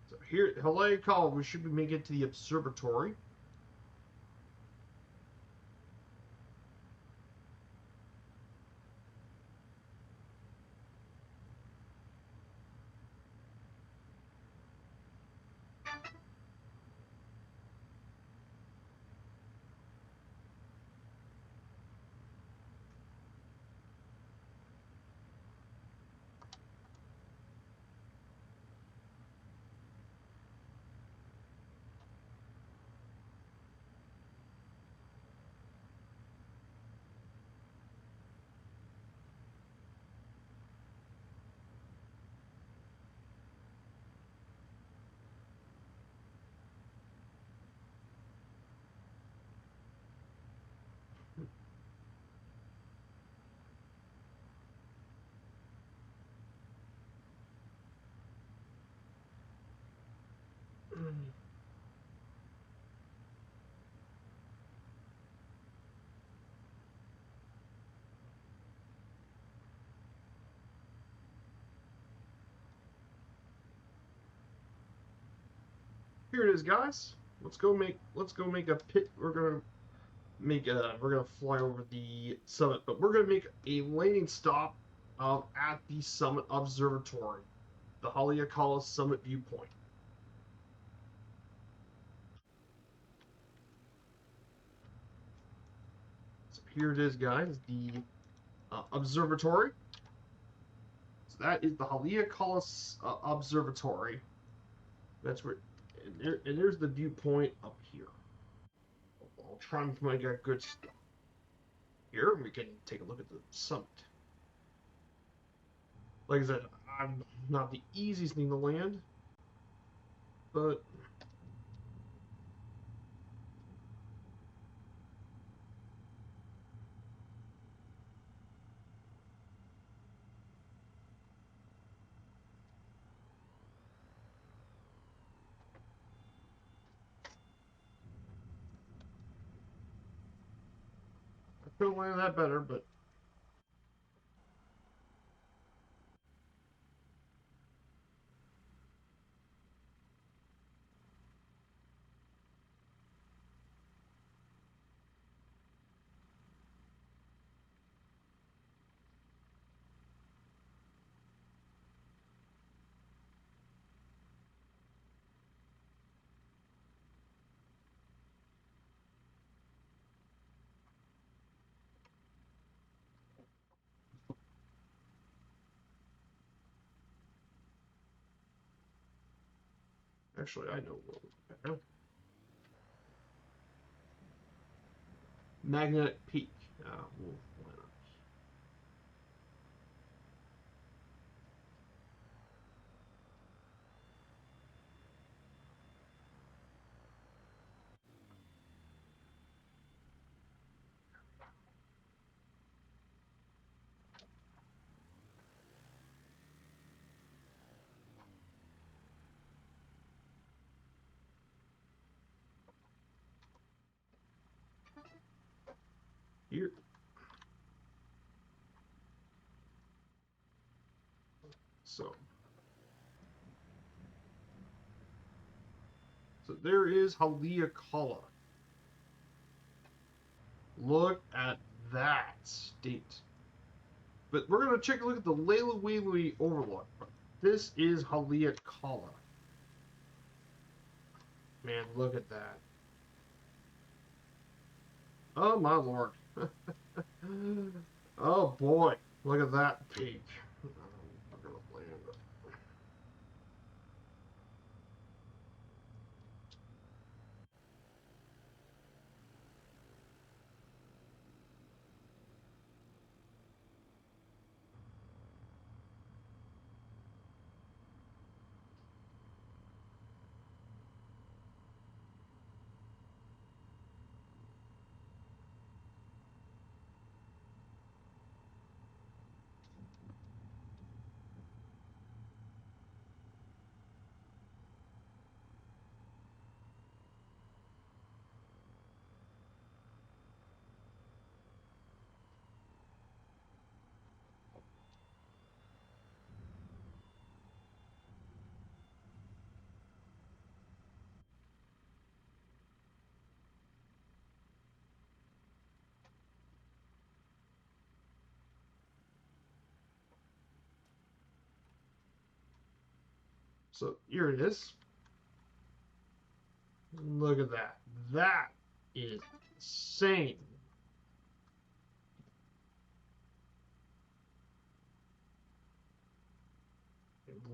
So here at Haleakala, we should be making it to the observatory. here it is, guys. Let's go make a pit. We're gonna fly over the summit, but we're gonna make a landing stop at the summit observatory, the Haleakala summit viewpoint. So here it is, guys, the observatory. So that is the Haleakala observatory. That's where, and there's the viewpoint up here. I'll try and make a good stop here, and we can take a look at the summit. Like I said, I'm not the easiest thing to land, but I could have landed that better, but actually, I know what was better. Magnetic Peak. We'll land up. Here. So there is Haleakala. Look at that state. But we're gonna take a look at the Layla overlook. This is Haleakala. Man, look at that. Oh my lord. Oh boy, look at that peak. I'm gonna land it. So here it is. Look at that. That is insane.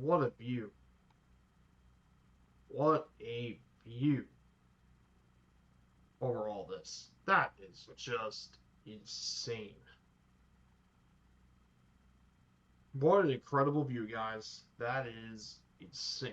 What a view. What a view over all this. That is just insane. What an incredible view, guys. That is insane.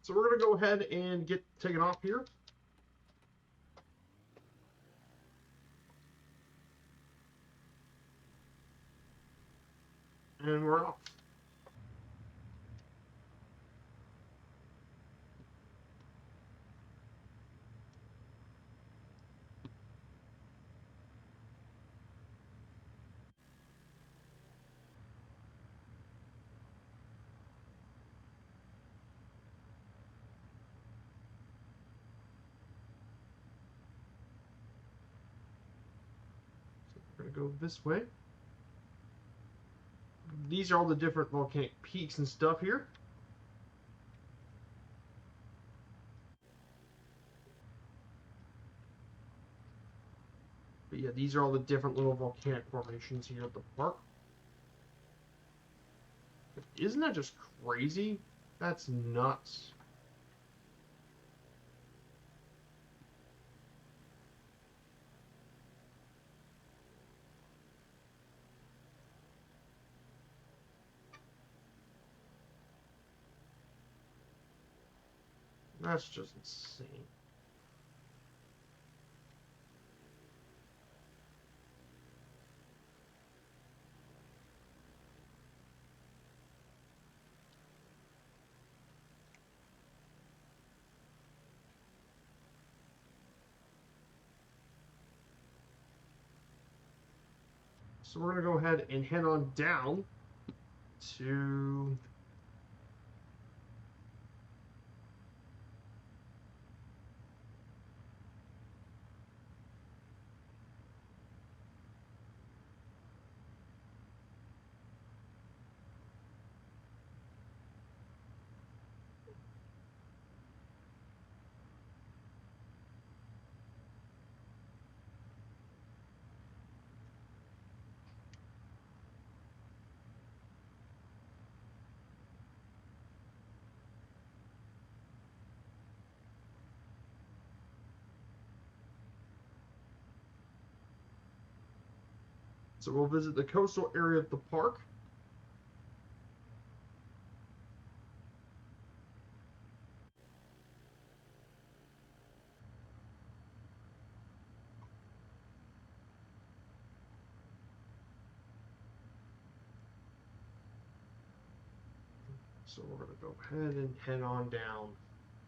So we're going to go ahead and get taken off here. And we're off. So we're going to go this way. These are all the different volcanic peaks and stuff here. But yeah, these are all the different little volcanic formations here at the park. Isn't that just crazy? That's nuts. That's just insane. So we're going to go ahead and head on down to so we'll visit the coastal area of the park. So we're going to go ahead and head on down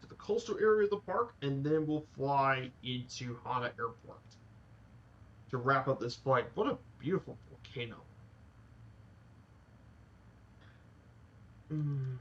to the coastal area of the park, and then we'll fly into Hana Airport to wrap up this flight. What a beautiful volcano. Mm.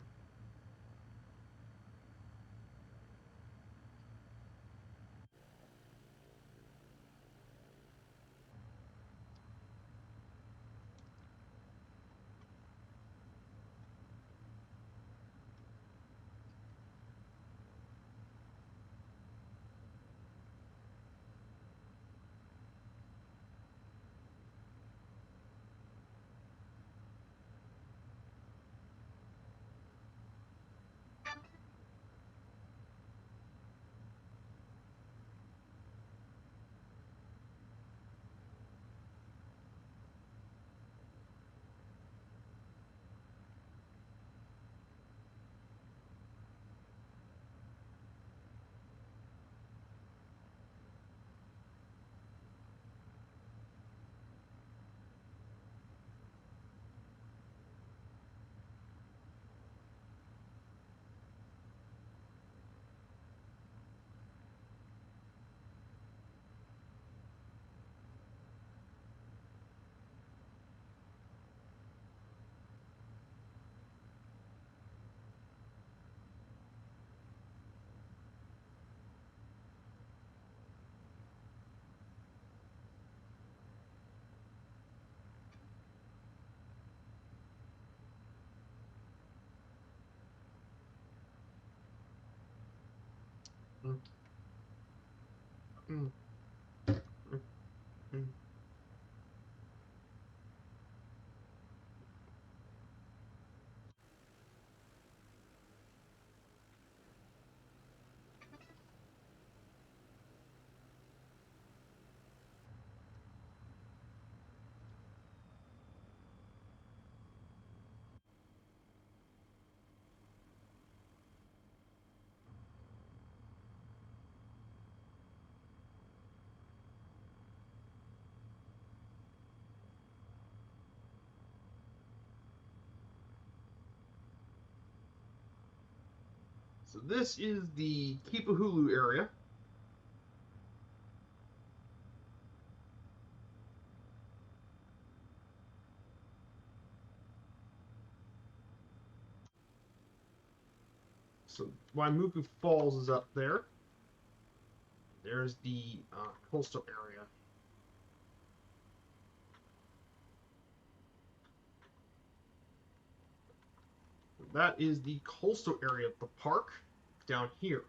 Mm. Mm. Mm. Mm. So this is the Kipahulu area. So Waimuku Falls is up there. There's the coastal area. That is the coastal area of the park down here.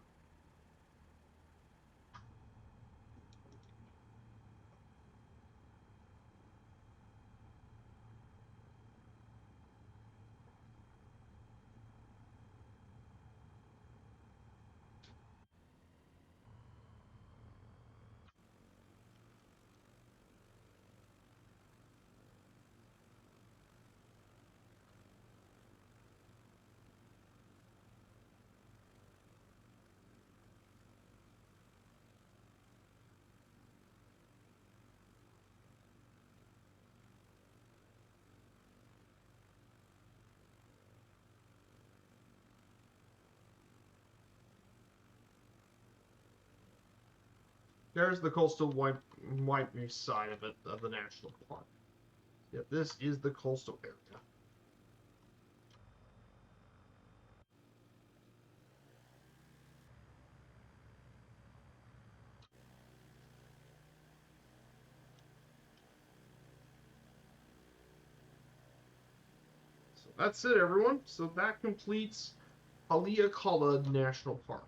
There's the coastal White side of it, of the national park. Yeah, this is the coastal area. So that's it, everyone. So that completes Haleakala National Park.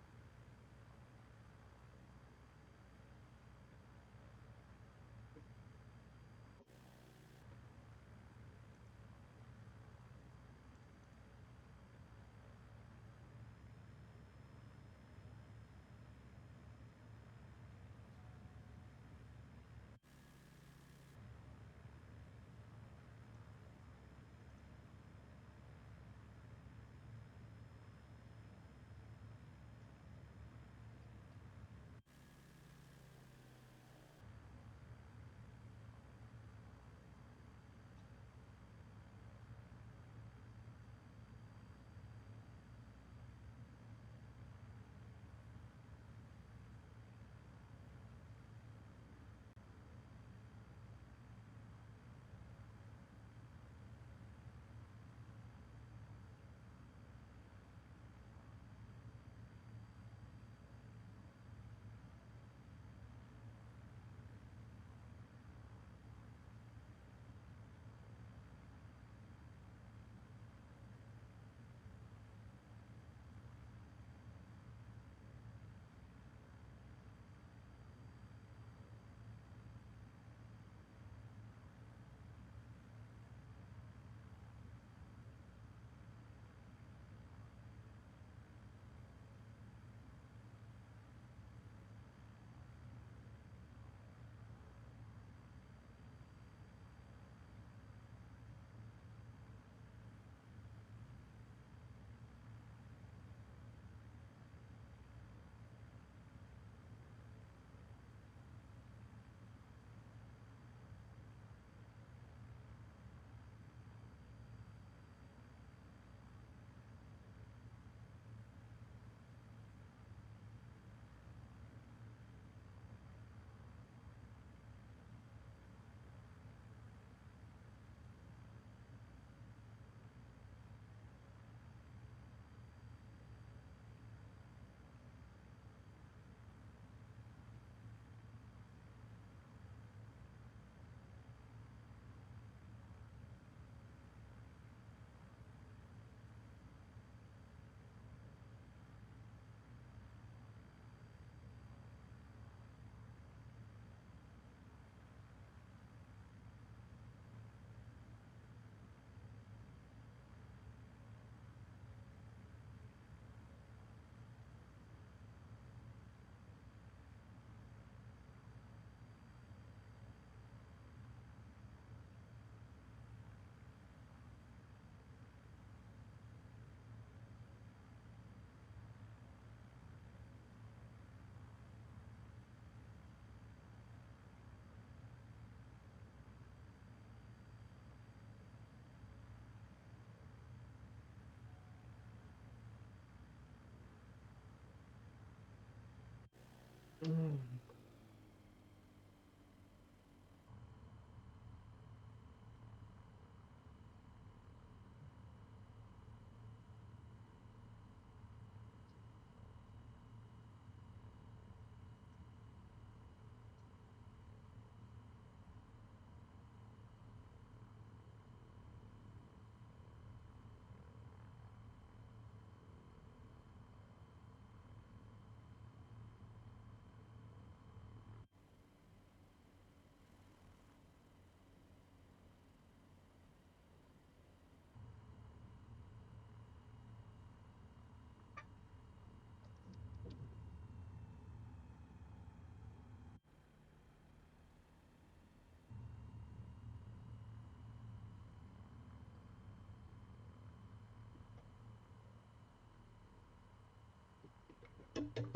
Mm.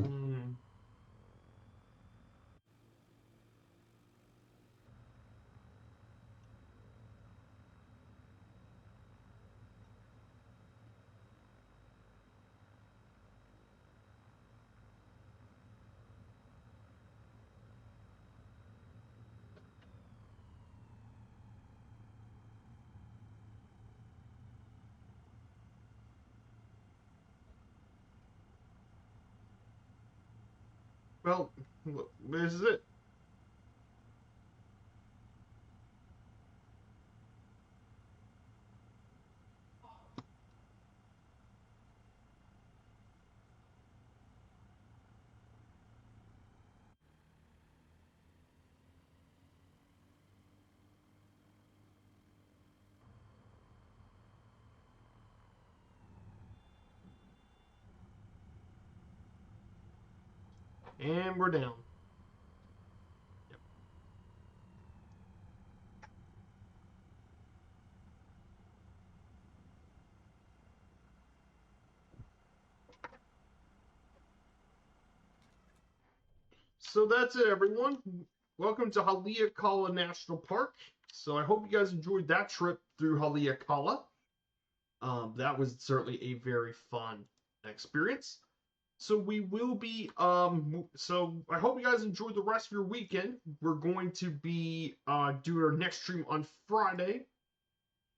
Mm. Well, this is it. And we're down. Yep. So that's it, everyone. Welcome to Haleakala National Park. So I hope you guys enjoyed that trip through Haleakala. That was certainly a very fun experience. So we will be so I hope you guys enjoyed the rest of your weekend. We're going to be doing our next stream on Friday.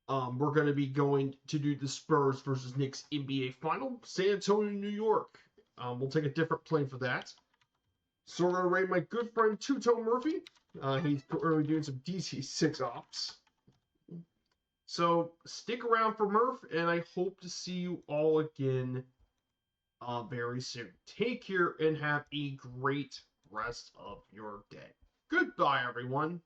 We're going to be going to do the Spurs versus Knicks NBA final, San Antonio, New York. We'll take a different plane for that. So we're going to rate my good friend Tuto Murphy. He's currently doing some DC6 ops. So stick around for Murph, and I hope to see you all again very soon. Take care and have a great rest of your day. Goodbye, everyone.